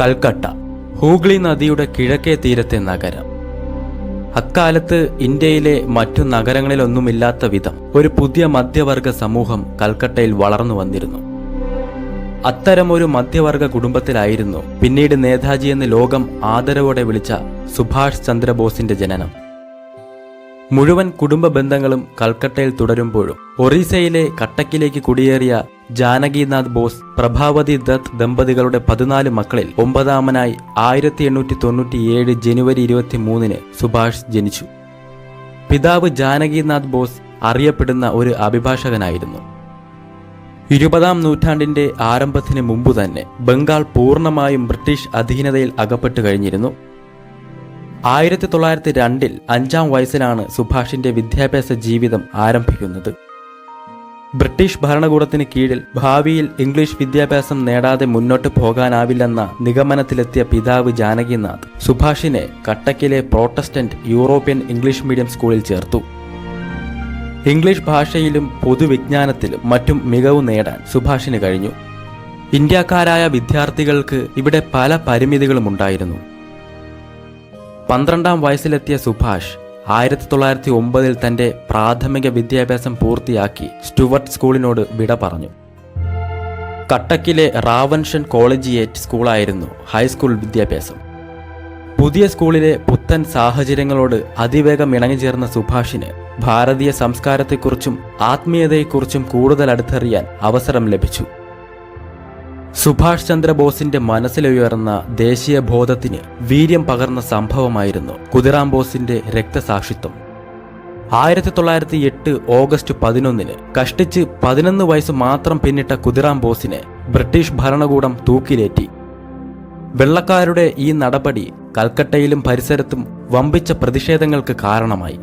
കൽക്കട്ട, ഹൂഗ്ലി നദിയുടെ കിഴക്കേ തീരത്തെ നഗരം. അക്കാലത്ത് ഇന്ത്യയിലെ മറ്റു നഗരങ്ങളിലൊന്നുമില്ലാത്ത വിധം ഒരു പുതിയ മധ്യവർഗ സമൂഹം കൽക്കട്ടയിൽ വളർന്നു വന്നിരുന്നു. അത്തരമൊരു മധ്യവർഗ കുടുംബത്തിലായിരുന്നു പിന്നീട് നേതാജി എന്ന് ലോകം ആദരവോടെ വിളിച്ച സുഭാഷ് ചന്ദ്രബോസിന്റെ ജനനം. മുഴുവൻ കുടുംബ ബന്ധങ്ങളും കൽക്കട്ടയിൽ തുടരുമ്പോഴും ഒറീസയിലെ കട്ടക്കിലേക്ക് കുടിയേറിയ ജാനകിനാഥ് ബോസ്, പ്രഭാവതി ദത്ത് ദമ്പതികളുടെ 14 മക്കളിൽ 9ാമനായി 1897 ജനുവരി 23 സുഭാഷ് ജനിച്ചു. പിതാവ് ജാനകിനാഥ് ബോസ് അറിയപ്പെടുന്ന ഒരു അഭിഭാഷകനായിരുന്നു. 20ാം നൂറ്റാണ്ടിന്റെ ആരംഭത്തിന് മുമ്പ് തന്നെ ബംഗാൾ പൂർണ്ണമായും ബ്രിട്ടീഷ് അധീനതയിൽ അകപ്പെട്ടു കഴിഞ്ഞിരുന്നു. 1902 5ാം വയസ്സിലാണ് സുഭാഷിന്റെ വിദ്യാഭ്യാസ ജീവിതം ആരംഭിക്കുന്നത്. ബ്രിട്ടീഷ് ഭരണകൂടത്തിന് കീഴിൽ ഭാവിയിൽ ഇംഗ്ലീഷ് വിദ്യാഭ്യാസം നേടാതെ മുന്നോട്ട് പോകാനാവില്ലെന്ന നിഗമനത്തിലെത്തിയ പിതാവ് ജാനകിനാഥ് സുഭാഷിനെ കട്ടക്കിലെ പ്രോട്ടസ്റ്റന്റ് യൂറോപ്യൻ ഇംഗ്ലീഷ് മീഡിയം സ്കൂളിൽ ചേർത്തു. ഇംഗ്ലീഷ് ഭാഷയിലും പൊതുവിജ്ഞാനത്തിലും മറ്റും മികവ് നേടാൻ സുഭാഷിന് കഴിഞ്ഞു. ഇന്ത്യക്കാരായ വിദ്യാർത്ഥികൾക്ക് ഇവിടെ പല പരിമിതികളും ഉണ്ടായിരുന്നു. 12ാം വയസ്സിലെത്തിയ സുഭാഷ് 1909 തന്റെ പ്രാഥമിക വിദ്യാഭ്യാസം പൂർത്തിയാക്കി സ്റ്റുവർട്ട് സ്കൂളിനോട് വിട പറഞ്ഞു. കട്ടക്കിലെ റാവൻഷൻ കോളേജിയേറ്റ് സ്കൂളായിരുന്നു ഹൈസ്കൂൾ വിദ്യാഭ്യാസം. പുതിയ സ്കൂളിലെ പുത്തൻ സാഹചര്യങ്ങളോട് അതിവേഗം ഇണങ്ങിച്ചേർന്ന സുഭാഷിന് ഭാരതീയ സംസ്കാരത്തെക്കുറിച്ചും ആത്മീയതയെക്കുറിച്ചും കൂടുതൽ അടുത്തറിയാൻ അവസരം ലഭിച്ചു. സുഭാഷ് ചന്ദ്രബോസിന്റെ മനസ്സിലുയർന്ന ദേശീയ ബോധത്തിന് വീര്യം പകർന്ന സംഭവമായിരുന്നു ഖുദിറാം ബോസിന്റെ രക്തസാക്ഷിത്വം. 1908 ഓഗസ്റ്റ് 11 കഷ്ടിച്ച് 11 വയസ്സ് മാത്രം പിന്നിട്ട ഖുദിറാം ബോസിനെ ബ്രിട്ടീഷ് ഭരണകൂടം തൂക്കിലേറ്റി. വെള്ളക്കാരുടെ ഈ നടപടി കൽക്കട്ടയിലും പരിസരത്തും വമ്പിച്ച പ്രതിഷേധങ്ങൾക്ക് കാരണമായി.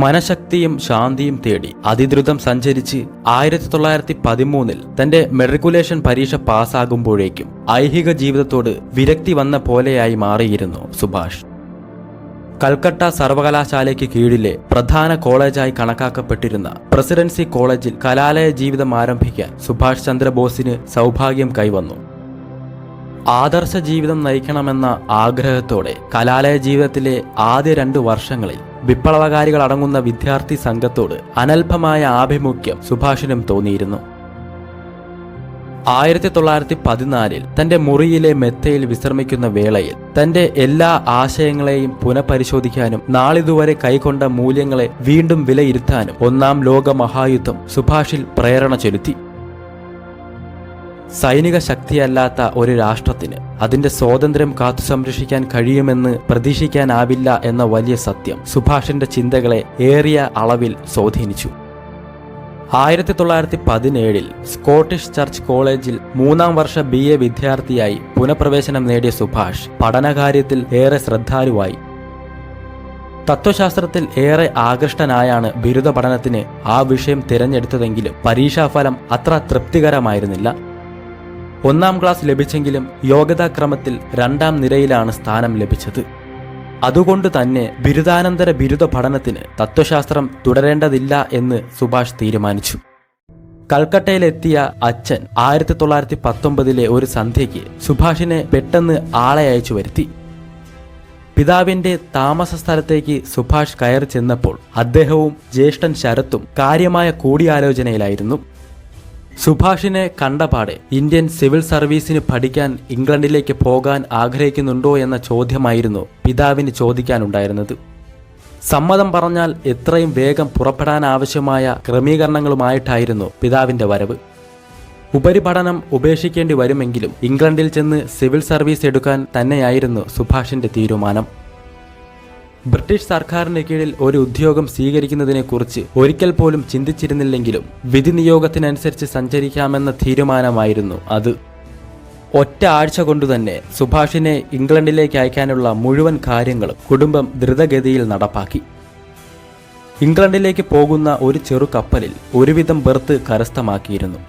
മനഃശക്തിയും ശാന്തിയും തേടി അതിദ്രുതം സഞ്ചരിച്ച് 1913 തന്റെ മെട്രിക്കുലേഷൻ പരീക്ഷ പാസ്സാകുമ്പോഴേക്കും ഐഹിക ജീവിതത്തോട് വിരക്തി വന്ന പോലെയായി മാറിയിരുന്നു സുഭാഷ്. കൽക്കട്ട സർവകലാശാലയ്ക്ക് കീഴിലെ പ്രധാന കോളേജായി കണക്കാക്കപ്പെട്ടിരുന്ന പ്രസിഡൻസി കോളേജിൽ കലാലയ ജീവിതം ആരംഭിക്കാൻ സുഭാഷ് ചന്ദ്രബോസിന് സൗഭാഗ്യം കൈവന്നു. ആദർശ ജീവിതം നയിക്കണമെന്ന ആഗ്രഹത്തോടെ കലാലയ ജീവിതത്തിലെ ആദ്യ 2 വർഷങ്ങളിൽ വിപ്ലവകാരികളടങ്ങുന്ന വിദ്യാർത്ഥി സംഘത്തോട് അനൽപമായ ആഭിമുഖ്യം സുഭാഷിനും തോന്നിയിരുന്നു. 1914 തന്റെ മുറിയിലെ മെത്തയിൽ വിശ്രമിക്കുന്ന വേളയിൽ തന്റെ എല്ലാ ആശയങ്ങളെയും പുനഃപരിശോധിക്കാനും നാളിതുവരെ കൈക്കൊണ്ട മൂല്യങ്ങളെ വീണ്ടും വിലയിരുത്താനും 1ാം ലോക മഹായുദ്ധം സുഭാഷിൽ പ്രേരണ ചെലുത്തി. സൈനിക ശക്തിയല്ലാത്ത ഒരു രാഷ്ട്രത്തിന് അതിന്റെ സ്വാതന്ത്ര്യം കാത്തു സംരക്ഷിക്കാൻ കഴിയുമെന്ന് പ്രതീക്ഷിക്കാനാവില്ല എന്ന വലിയ സത്യം സുഭാഷിന്റെ ചിന്തകളെ ഏറിയ അളവിൽ സ്വാധീനിച്ചു. 1917 സ്കോട്ടിഷ് ചർച്ച് കോളേജിൽ 3ാം വർഷ BA വിദ്യാർത്ഥിയായി പുനഃപ്രവേശനം നേടിയ സുഭാഷ് പഠനകാര്യത്തിൽ ഏറെ ശ്രദ്ധാലുവായി. തത്വശാസ്ത്രത്തിൽ ഏറെ ആകൃഷ്ടനായാണ് ബിരുദ പഠനത്തിന് ആ വിഷയം തിരഞ്ഞെടുത്തതെങ്കിലും പരീക്ഷാഫലം അത്ര തൃപ്തികരമായിരുന്നില്ല. 1ാം ക്ലാസ് ലഭിച്ചെങ്കിലും യോഗ്യതാക്രമത്തിൽ 2ാം നിരയിലാണ് സ്ഥാനം ലഭിച്ചത്. അതുകൊണ്ട് തന്നെ ബിരുദാനന്തര ബിരുദ പഠനത്തിന് തത്വശാസ്ത്രം തുടരേണ്ടതില്ല എന്ന് സുഭാഷ് തീരുമാനിച്ചു. കൽക്കട്ടയിലെത്തിയ അച്ഛൻ 1919 ഒരു സന്ധ്യയ്ക്ക് സുഭാഷിനെ പെട്ടെന്ന് ആളെ അയച്ചു വരുത്തി. പിതാവിന്റെ താമസ സ്ഥലത്തേക്ക് സുഭാഷ് കയറി ചെന്നപ്പോൾ അദ്ദേഹവും ജ്യേഷ്ഠൻ ശരത്തും കാര്യമായ കൂടിയാലോചനയിലായിരുന്നു. സുഭാഷിനെ കണ്ടപാടെ ഇന്ത്യൻ സിവിൽ സർവീസിന് പഠിക്കാൻ ഇംഗ്ലണ്ടിലേക്ക് പോകാൻ ആഗ്രഹിക്കുന്നുണ്ടോ എന്ന ചോദ്യമായിരുന്നു പിതാവിന് ചോദിക്കാനുണ്ടായിരുന്നത്. സമ്മതം പറഞ്ഞാൽ എത്രയും വേഗം പുറപ്പെടാനാവശ്യമായ ക്രമീകരണങ്ങളുമായിട്ടായിരുന്നു പിതാവിന്റെ വരവ്. ഉപരിപഠനം ഉപേക്ഷിക്കേണ്ടി വരുമെങ്കിലും ഇംഗ്ലണ്ടിൽ ചെന്ന് സിവിൽ സർവീസ് എടുക്കാൻ തന്നെയായിരുന്നു സുഭാഷിന്റെ തീരുമാനം. ബ്രിട്ടീഷ് സർക്കാരിന് കീഴിൽ ഒരു ഉദ്യോഗം സ്വീകരിക്കുന്നതിനെക്കുറിച്ച് ഒരിക്കൽ പോലും ചിന്തിച്ചിരുന്നില്ലെങ്കിലും വിധി നിയോഗത്തിനനുസരിച്ച് സഞ്ചരിക്കാമെന്ന തീരുമാനമായിരുന്നു അത്. ഒറ്റ ആഴ്ച കൊണ്ടുതന്നെ സുഭാഷിനെ ഇംഗ്ലണ്ടിലേക്ക് അയക്കാനുള്ള മുഴുവൻ കാര്യങ്ങളും കുടുംബം ദ്രുതഗതിയിൽ നടപ്പാക്കി. ഇംഗ്ലണ്ടിലേക്ക് പോകുന്ന ഒരു ചെറു കപ്പലിൽ ഒരുവിധം ബെർത്ത് കരസ്ഥമാക്കിയിരുന്നു.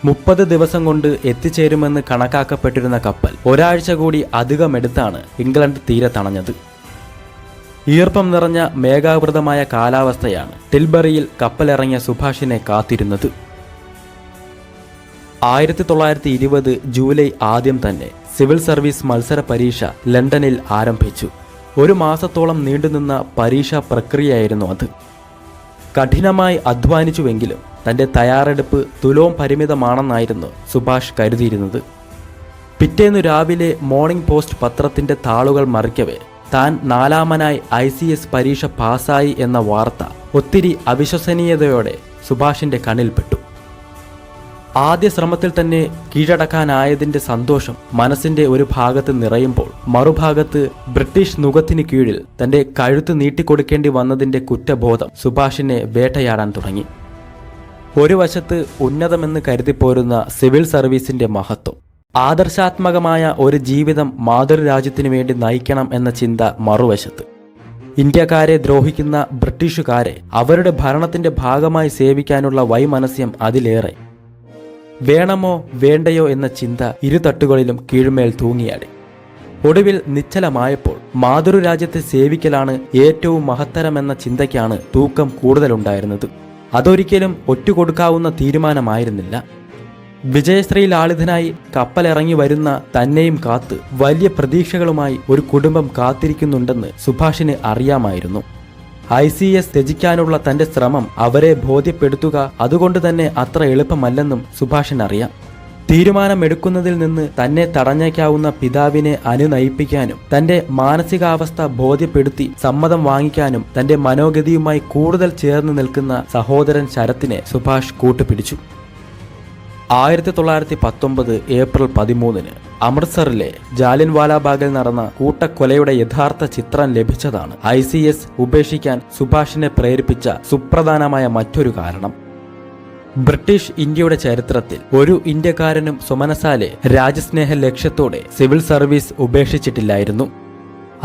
30 ദിവസം കൊണ്ട് എത്തിച്ചേരുമെന്ന് കണക്കാക്കപ്പെട്ടിരുന്ന കപ്പൽ ഒരാഴ്ച കൂടി അധികമെടുത്താണ് ഇംഗ്ലണ്ട് തീരത്തണഞ്ഞത്. ഈർപ്പം നിറഞ്ഞ മേഘാവൃതമായ കാലാവസ്ഥയാണ് ടിൽബറിയിൽ കപ്പലിറങ്ങിയ സുഭാഷിനെ കാത്തിരുന്നത്. 1920 ജൂലൈ ആദ്യം തന്നെ സിവിൽ സർവീസ് മത്സര പരീക്ഷ ലണ്ടനിൽ ആരംഭിച്ചു. 1 മാസത്തോളം നീണ്ടുനിന്ന പരീക്ഷാ പ്രക്രിയയായിരുന്നു അത്. കഠിനമായി അധ്വാനിച്ചുവെങ്കിലും തന്റെ തയ്യാറെടുപ്പ് തുലോം പരിമിതമാണെന്നായിരുന്നു സുഭാഷ് കരുതിയിരുന്നത്. പിറ്റേന്നു രാവിലെ മോർണിംഗ് പോസ്റ്റ് പത്രത്തിന്റെ താളുകൾ മറിക്കവേ താൻ 4ാമനായി ICS പരീക്ഷ പാസ്സായി എന്ന വാർത്ത ഒത്തിരി അവിശ്വസനീയതയോടെ സുഭാഷിന്റെ കണ്ണിൽപ്പെട്ടു. ആദ്യ ശ്രമത്തിൽ തന്നെ കീഴടക്കാനായതിന്റെ സന്തോഷം മനസ്സിന്റെ ഒരു ഭാഗത്ത് നിറയുമ്പോൾ മറുഭാഗത്ത് ബ്രിട്ടീഷ് നുകത്തിന് കീഴിൽ തന്റെ കഴുത്ത് നീട്ടിക്കൊടുക്കേണ്ടി വന്നതിന്റെ കുറ്റബോധം സുഭാഷിനെ വേട്ടയാടാൻ തുടങ്ങി. ഒരു വശത്ത് ഉന്നതമെന്ന് കരുതിപ്പോരുന്ന സിവിൽ സർവീസിന്റെ മഹത്വം, ആദർശാത്മകമായ ഒരു ജീവിതം മാതൃരാജ്യത്തിനു വേണ്ടി നയിക്കണം എന്ന ചിന്ത മറുവശത്ത്, ഇന്ത്യക്കാരെ ദ്രോഹിക്കുന്ന ബ്രിട്ടീഷുകാരെ അവരുടെ ഭരണത്തിന്റെ ഭാഗമായി സേവിക്കാനുള്ള വൈമനസ്യം അതിലേറെ. വേണമോ വേണ്ടയോ എന്ന ചിന്ത ഇരുതട്ടുകളിലും കീഴ്മേൽ തൂങ്ങിയാടി. ഒടുവിൽ നിശ്ചലമായപ്പോൾ മാതൃരാജ്യത്തെ സേവിക്കലാണ് ഏറ്റവും മഹത്തരമെന്ന ചിന്തയ്ക്കാണ് തൂക്കം കൂടുതലുണ്ടായിരുന്നത്. അതൊരിക്കലും ഒറ്റുകൊടുക്കാവുന്ന തീരുമാനമായിരുന്നില്ല. വിജയശ്രീ ലാളിതനായി കപ്പലിറങ്ങി വരുന്ന തന്നെയും കാത്ത് വലിയ പ്രതീക്ഷകളുമായി ഒരു കുടുംബം കാത്തിരിക്കുന്നുണ്ടെന്ന് സുഭാഷിന് അറിയാമായിരുന്നു. ICS ത്യജിക്കാനുള്ള തന്റെ ശ്രമം അവരെ ബോധ്യപ്പെടുത്തുക അതുകൊണ്ട് തന്നെ അത്ര എളുപ്പമല്ലെന്നും സുഭാഷിനറിയാം. തീരുമാനമെടുക്കുന്നതിൽ നിന്ന് തന്നെ തടഞ്ഞേക്കാവുന്ന പിതാവിനെ അനുനയിപ്പിക്കാനും തന്റെ മാനസികാവസ്ഥ ബോധ്യപ്പെടുത്തി സമ്മതം വാങ്ങിക്കാനും തന്റെ മനോഗതിയുമായി കൂടുതൽ ചേർന്ന് നിൽക്കുന്ന സഹോദരൻ ശരത്തിനെ സുഭാഷ് കൂട്ടുപിടിച്ചു. 1919 ഏപ്രിൽ 13 അമൃത്സറിലെ ജാലിയൻവാലാബാഗിൽ നടന്ന കൂട്ടക്കൊലയുടെ യഥാർത്ഥ ചിത്രം ലഭിച്ചതാണ് ICS ഉപേക്ഷിക്കാൻ സുഭാഷിനെ പ്രേരിപ്പിച്ച സുപ്രധാനമായ മറ്റൊരു കാരണം. ബ്രിട്ടീഷ് ഇന്ത്യയുടെ ചരിത്രത്തിൽ ഒരു ഇന്ത്യക്കാരനും സുമനസാലെ രാജ്യസ്നേഹ ലക്ഷ്യത്തോടെ സിവിൽ സർവീസ് ഉപേക്ഷിച്ചിട്ടില്ലായിരുന്നു.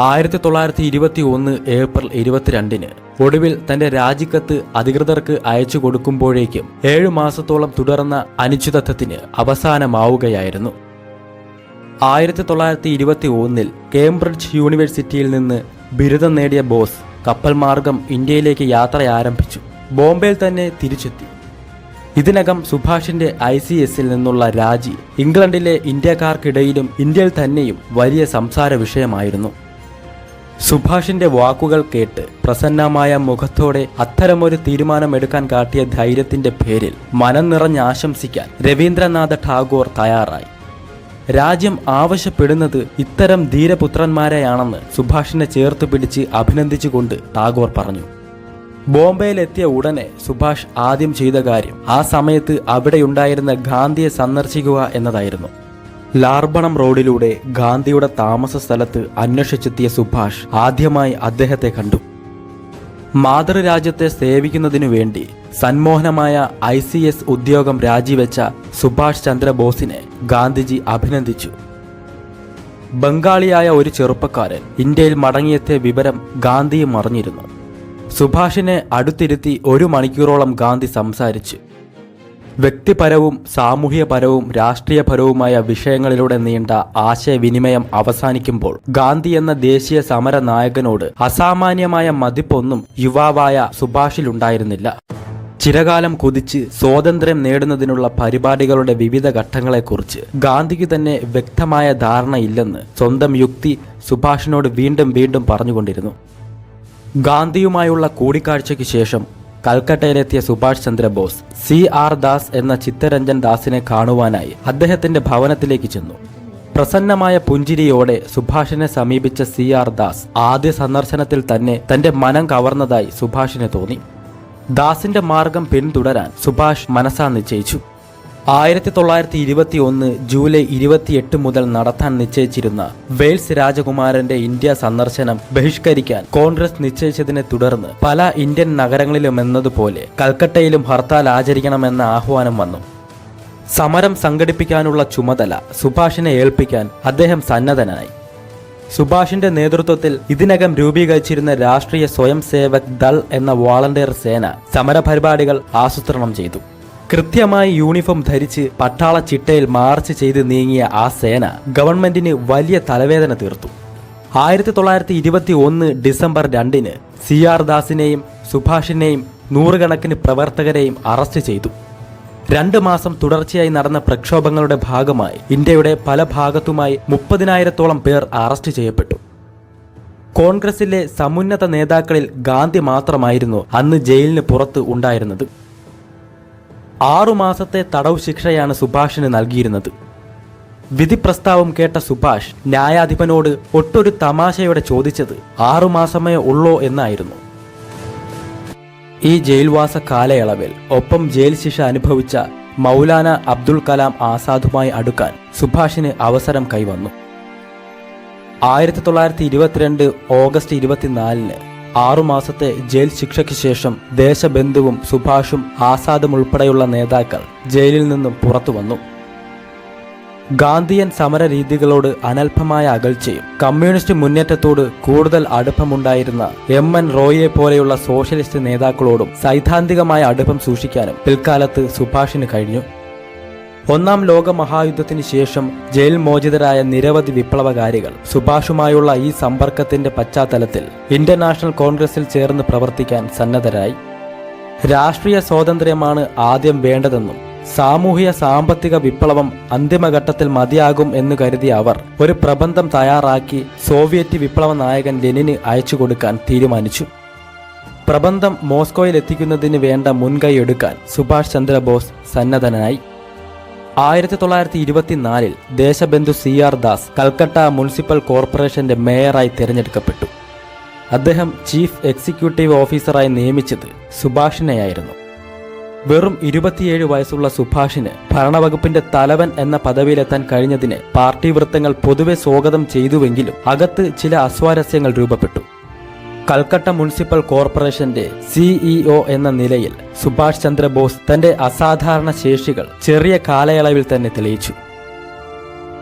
1921 ഏപ്രിൽ 22 ഒടുവിൽ തന്റെ രാജിക്കത്ത് അധികൃതർക്ക് അയച്ചു കൊടുക്കുമ്പോഴേക്കും 7 മാസത്തോളം തുടർന്ന അനിശ്ചിതത്വത്തിന് അവസാനമാവുകയായിരുന്നു. 1921 കേംബ്രിഡ്ജ് യൂണിവേഴ്സിറ്റിയിൽ നിന്ന് ബിരുദം നേടിയ ബോസ് കപ്പൽ മാർഗം ഇന്ത്യയിലേക്ക് യാത്ര ആരംഭിച്ചു. ബോംബെയിൽ തന്നെ തിരിച്ചെത്തി. ഇതിനകം സുഭാഷിന്റെ ICSൽ നിന്നുള്ള രാജി ഇംഗ്ലണ്ടിലെ ഇന്ത്യക്കാർക്കിടയിലും ഇന്ത്യയിൽ തന്നെയും വലിയ സംസാര വിഷയമായിരുന്നു. സുഭാഷിന്റെ വാക്കുകൾ കേട്ട് പ്രസന്നമായ മുഖത്തോടെ അത്തരമൊരു തീരുമാനമെടുക്കാൻ കാട്ടിയ ധൈര്യത്തിന്റെ പേരിൽ മനം നിറഞ്ഞ് ആശംസിക്കാൻ രവീന്ദ്രനാഥ ടാഗോർ തയ്യാറായി. രാജ്യം ആവശ്യപ്പെടുന്നത് ഇത്തരം ധീരപുത്രന്മാരെയാണെന്ന് സുഭാഷിനെ ചേർത്ത് പിടിച്ച് അഭിനന്ദിച്ചുകൊണ്ട് ടാഗോർ പറഞ്ഞു. ബോംബെയിലെത്തിയ ഉടനെ സുഭാഷ് ആദ്യം ചെയ്ത കാര്യം ആ സമയത്ത് അവിടെയുണ്ടായിരുന്ന ഗാന്ധിയെ സന്ദർശിക്കുക എന്നതായിരുന്നു. ലാർബണം റോഡിലൂടെ ഗാന്ധിയുടെ താമസ സ്ഥലത്ത് അന്വേഷിച്ചെത്തിയ സുഭാഷ് ആദ്യമായി അദ്ദേഹത്തെ കണ്ടു. മാതൃരാജ്യത്തെ സേവിക്കുന്നതിനു വേണ്ടി സന്മോഹനമായ ICS ഉദ്യോഗം രാജിവെച്ച സുഭാഷ് ചന്ദ്രബോസിനെ ഗാന്ധിജി അഭിനന്ദിച്ചു. ബംഗാളിയായ ഒരു ചെറുപ്പക്കാരൻ ഇന്ത്യയിൽ മടങ്ങിയെത്തിയ വിവരം ഗാന്ധിയും അറിഞ്ഞിരുന്നു. സുഭാഷിനെ അടുത്തിരുത്തി 1 മണിക്കൂറോളം ഗാന്ധി സംസാരിച്ചു. വ്യക്തിപരവും സാമൂഹ്യപരവും രാഷ്ട്രീയപരവുമായ വിഷയങ്ങളിലൂടെ നീണ്ട ആശയവിനിമയം അവസാനിക്കുമ്പോൾ ഗാന്ധി എന്ന ദേശീയ സമര നായകനോട് അസാമാന്യമായ മതിപ്പൊന്നും യുവാവായ സുഭാഷിലുണ്ടായിരുന്നില്ല. ചിരകാലം കുതിച്ച് സ്വാതന്ത്ര്യം നേടുന്നതിനുള്ള പരിപാടികളുടെ വിവിധ ഘട്ടങ്ങളെക്കുറിച്ച് ഗാന്ധിക്ക് തന്നെ വ്യക്തമായ ധാരണയില്ലെന്ന് സ്വന്തം യുക്തി സുഭാഷിനോട് വീണ്ടും വീണ്ടും പറഞ്ഞുകൊണ്ടിരുന്നു. ഗാന്ധിയുമായുള്ള കൂടിക്കാഴ്ചയ്ക്ക് ശേഷം കൽക്കട്ടയിലെത്തിയ സുഭാഷ് ചന്ദ്രബോസ് CR ദാസ് എന്ന ചിത്തരഞ്ജൻ ദാസിനെ കാണുവാനായി അദ്ദേഹത്തിന്റെ ഭവനത്തിലേക്ക് ചെന്നു. പ്രസന്നമായ പുഞ്ചിരിയോടെ സുഭാഷിനെ സമീപിച്ച CR ദാസ് ആദ്യ സന്ദർശനത്തിൽ തന്നെ തന്റെ മനം കവർന്നതായി സുഭാഷിന് തോന്നി. ദാസിന്റെ മാർഗം പിന്തുടരാൻ സുഭാഷ് മനസ്സാ നിശ്ചയിച്ചു. 1921 ജൂലൈ 28 മുതൽ നടത്താൻ നിശ്ചയിച്ചിരുന്ന വെയിൽസ് രാജകുമാരന്റെ ഇന്ത്യ സന്ദർശനം ബഹിഷ്കരിക്കാൻ കോൺഗ്രസ് നിശ്ചയിച്ചതിനെ തുടർന്ന് പല ഇന്ത്യൻ നഗരങ്ങളിലുമെന്നതുപോലെ കൽക്കട്ടയിലും ഹർത്താൽ ആചരിക്കണമെന്ന ആഹ്വാനം വന്നു. സമരം സംഘടിപ്പിക്കാനുള്ള ചുമതല സുഭാഷിനെ ഏൽപ്പിക്കാൻ അദ്ദേഹം സന്നദ്ധനായി. സുഭാഷിന്റെ നേതൃത്വത്തിൽ ഇതിനകം രൂപീകരിച്ചിരുന്ന രാഷ്ട്രീയ സ്വയം സേവക് ദൾ എന്ന വോളണ്ടിയർ സേന സമരപരിപാടികൾ ആസൂത്രണം ചെയ്തു. കൃത്യമായി യൂണിഫോം ധരിച്ച് പട്ടാള ചിട്ടയിൽ മാർച്ച് ചെയ്ത് നീങ്ങിയ ആ സേന ഗവൺമെന്റിന് വലിയ തലവേദന തീർത്തു. 1921 ഡിസംബർ 2 CR ദാസിനെയും സുഭാഷിനെയും 100 കണക്കിന് പ്രവർത്തകരെയും അറസ്റ്റ് ചെയ്തു. 2 മാസം തുടർച്ചയായി നടന്ന പ്രക്ഷോഭങ്ങളുടെ ഭാഗമായി ഇന്ത്യയുടെ പല ഭാഗത്തുമായി 30,000-ഓളം പേർ അറസ്റ്റ് ചെയ്യപ്പെട്ടു. കോൺഗ്രസിലെ സമുന്നത നേതാക്കളിൽ ഗാന്ധി മാത്രമായിരുന്നു അന്ന് ജയിലിന് പുറത്ത് ഉണ്ടായിരുന്നത്. 6 മാസത്തെ തടവ് ശിക്ഷയാണ് സുഭാഷിന് നൽകിയിരുന്നത്. വിധി പ്രസ്താവം കേട്ട സുഭാഷ് ന്യായാധിപനോട് ഒട്ടൊരു തമാശയോടെ ചോദിച്ചത് 6 മാസമേ ഉള്ളോ എന്നായിരുന്നു. ഈ ജയിൽവാസ കാലയളവിൽ ഒപ്പം ജയിൽ ശിക്ഷ അനുഭവിച്ച മൗലാന അബ്ദുൽ കലാം ആസാദുമായി അടുക്കാൻ സുഭാഷിന് അവസരം കൈവന്നു. 1922 ഓഗസ്റ്റ് 24-ന് 6 മാസത്തെ ജയിൽ ശിക്ഷയ്ക്ക് ശേഷം ദേശബന്ധുവും സുഭാഷും ആസാദും ഉൾപ്പെടെയുള്ള നേതാക്കൾ ജയിലിൽ നിന്നും പുറത്തു വന്നു. ഗാന്ധിയൻ സമര രീതികളോട് അനൽപമായ അകൽച്ചയും കമ്മ്യൂണിസ്റ്റ് മുന്നേറ്റത്തോട് കൂടുതൽ അടുപ്പമുണ്ടായിരുന്ന MN റോയിയെ പോലെയുള്ള സോഷ്യലിസ്റ്റ് നേതാക്കളോടും സൈദ്ധാന്തികമായ അടുപ്പം സൂക്ഷിക്കാനും പിൽക്കാലത്ത് സുഭാഷിന് കഴിഞ്ഞു. 1-ാം ലോക മഹായുദ്ധത്തിന് ശേഷം ജയിൽ മോചിതരായ നിരവധി വിപ്ലവകാരികൾ സുഭാഷുമായുള്ള ഈ സമ്പർക്കത്തിന്റെ പശ്ചാത്തലത്തിൽ ഇന്ത്യൻ നാഷണൽ കോൺഗ്രസിൽ ചേർന്ന് പ്രവർത്തിക്കാൻ സന്നദ്ധരായി. രാഷ്ട്രീയ സ്വാതന്ത്ര്യമാണ് ആദ്യം വേണ്ടതെന്നും സാമൂഹിക സാമ്പത്തിക വിപ്ലവം അന്തിമഘട്ടത്തിൽ മതിയാകും എന്ന് കരുതിയ അവർ ഒരു പ്രബന്ധം തയ്യാറാക്കി സോവിയറ്റ് വിപ്ലവ നായകൻ ലെനിന് അയച്ചു കൊടുക്കാൻ തീരുമാനിച്ചു. പ്രബന്ധം മോസ്കോയിൽ എത്തിക്കുന്നതിന് വേണ്ട മുൻകൈ എടുക്കാൻ സുഭാഷ് ചന്ദ്രബോസ് സന്നദ്ധനായി. 1924-ൽ ദേശബന്ധു CR ദാസ് കൽക്കട്ട മുനിസിപ്പൽ കോർപ്പറേഷന്റെ മേയറായി തിരഞ്ഞെടുക്കപ്പെട്ടു. അദ്ദേഹം ചീഫ് എക്സിക്യൂട്ടീവ് ഓഫീസറായി നിയമിച്ചത് സുഭാഷിനെയായിരുന്നു. വെറും 27 വയസ്സുള്ള സുഭാഷിന് ഭരണവകുപ്പിന്റെ തലവൻ എന്ന പദവിയിലെത്താൻ കഴിഞ്ഞതിനെ പാർട്ടി വൃത്തങ്ങൾ പൊതുവെ സ്വാഗതം ചെയ്തുവെങ്കിലും അകത്ത് ചില അസ്വാരസ്യങ്ങൾ രൂപപ്പെട്ടു. കൽക്കട്ട മുനിസിപ്പൽ കോർപ്പറേഷന്റെ CEO എന്ന നിലയിൽ സുഭാഷ് ചന്ദ്രബോസ് തന്റെ അസാധാരണ ശേഷികൾ ചെറിയ കാലയളവിൽ തന്നെ തെളിയിച്ചു.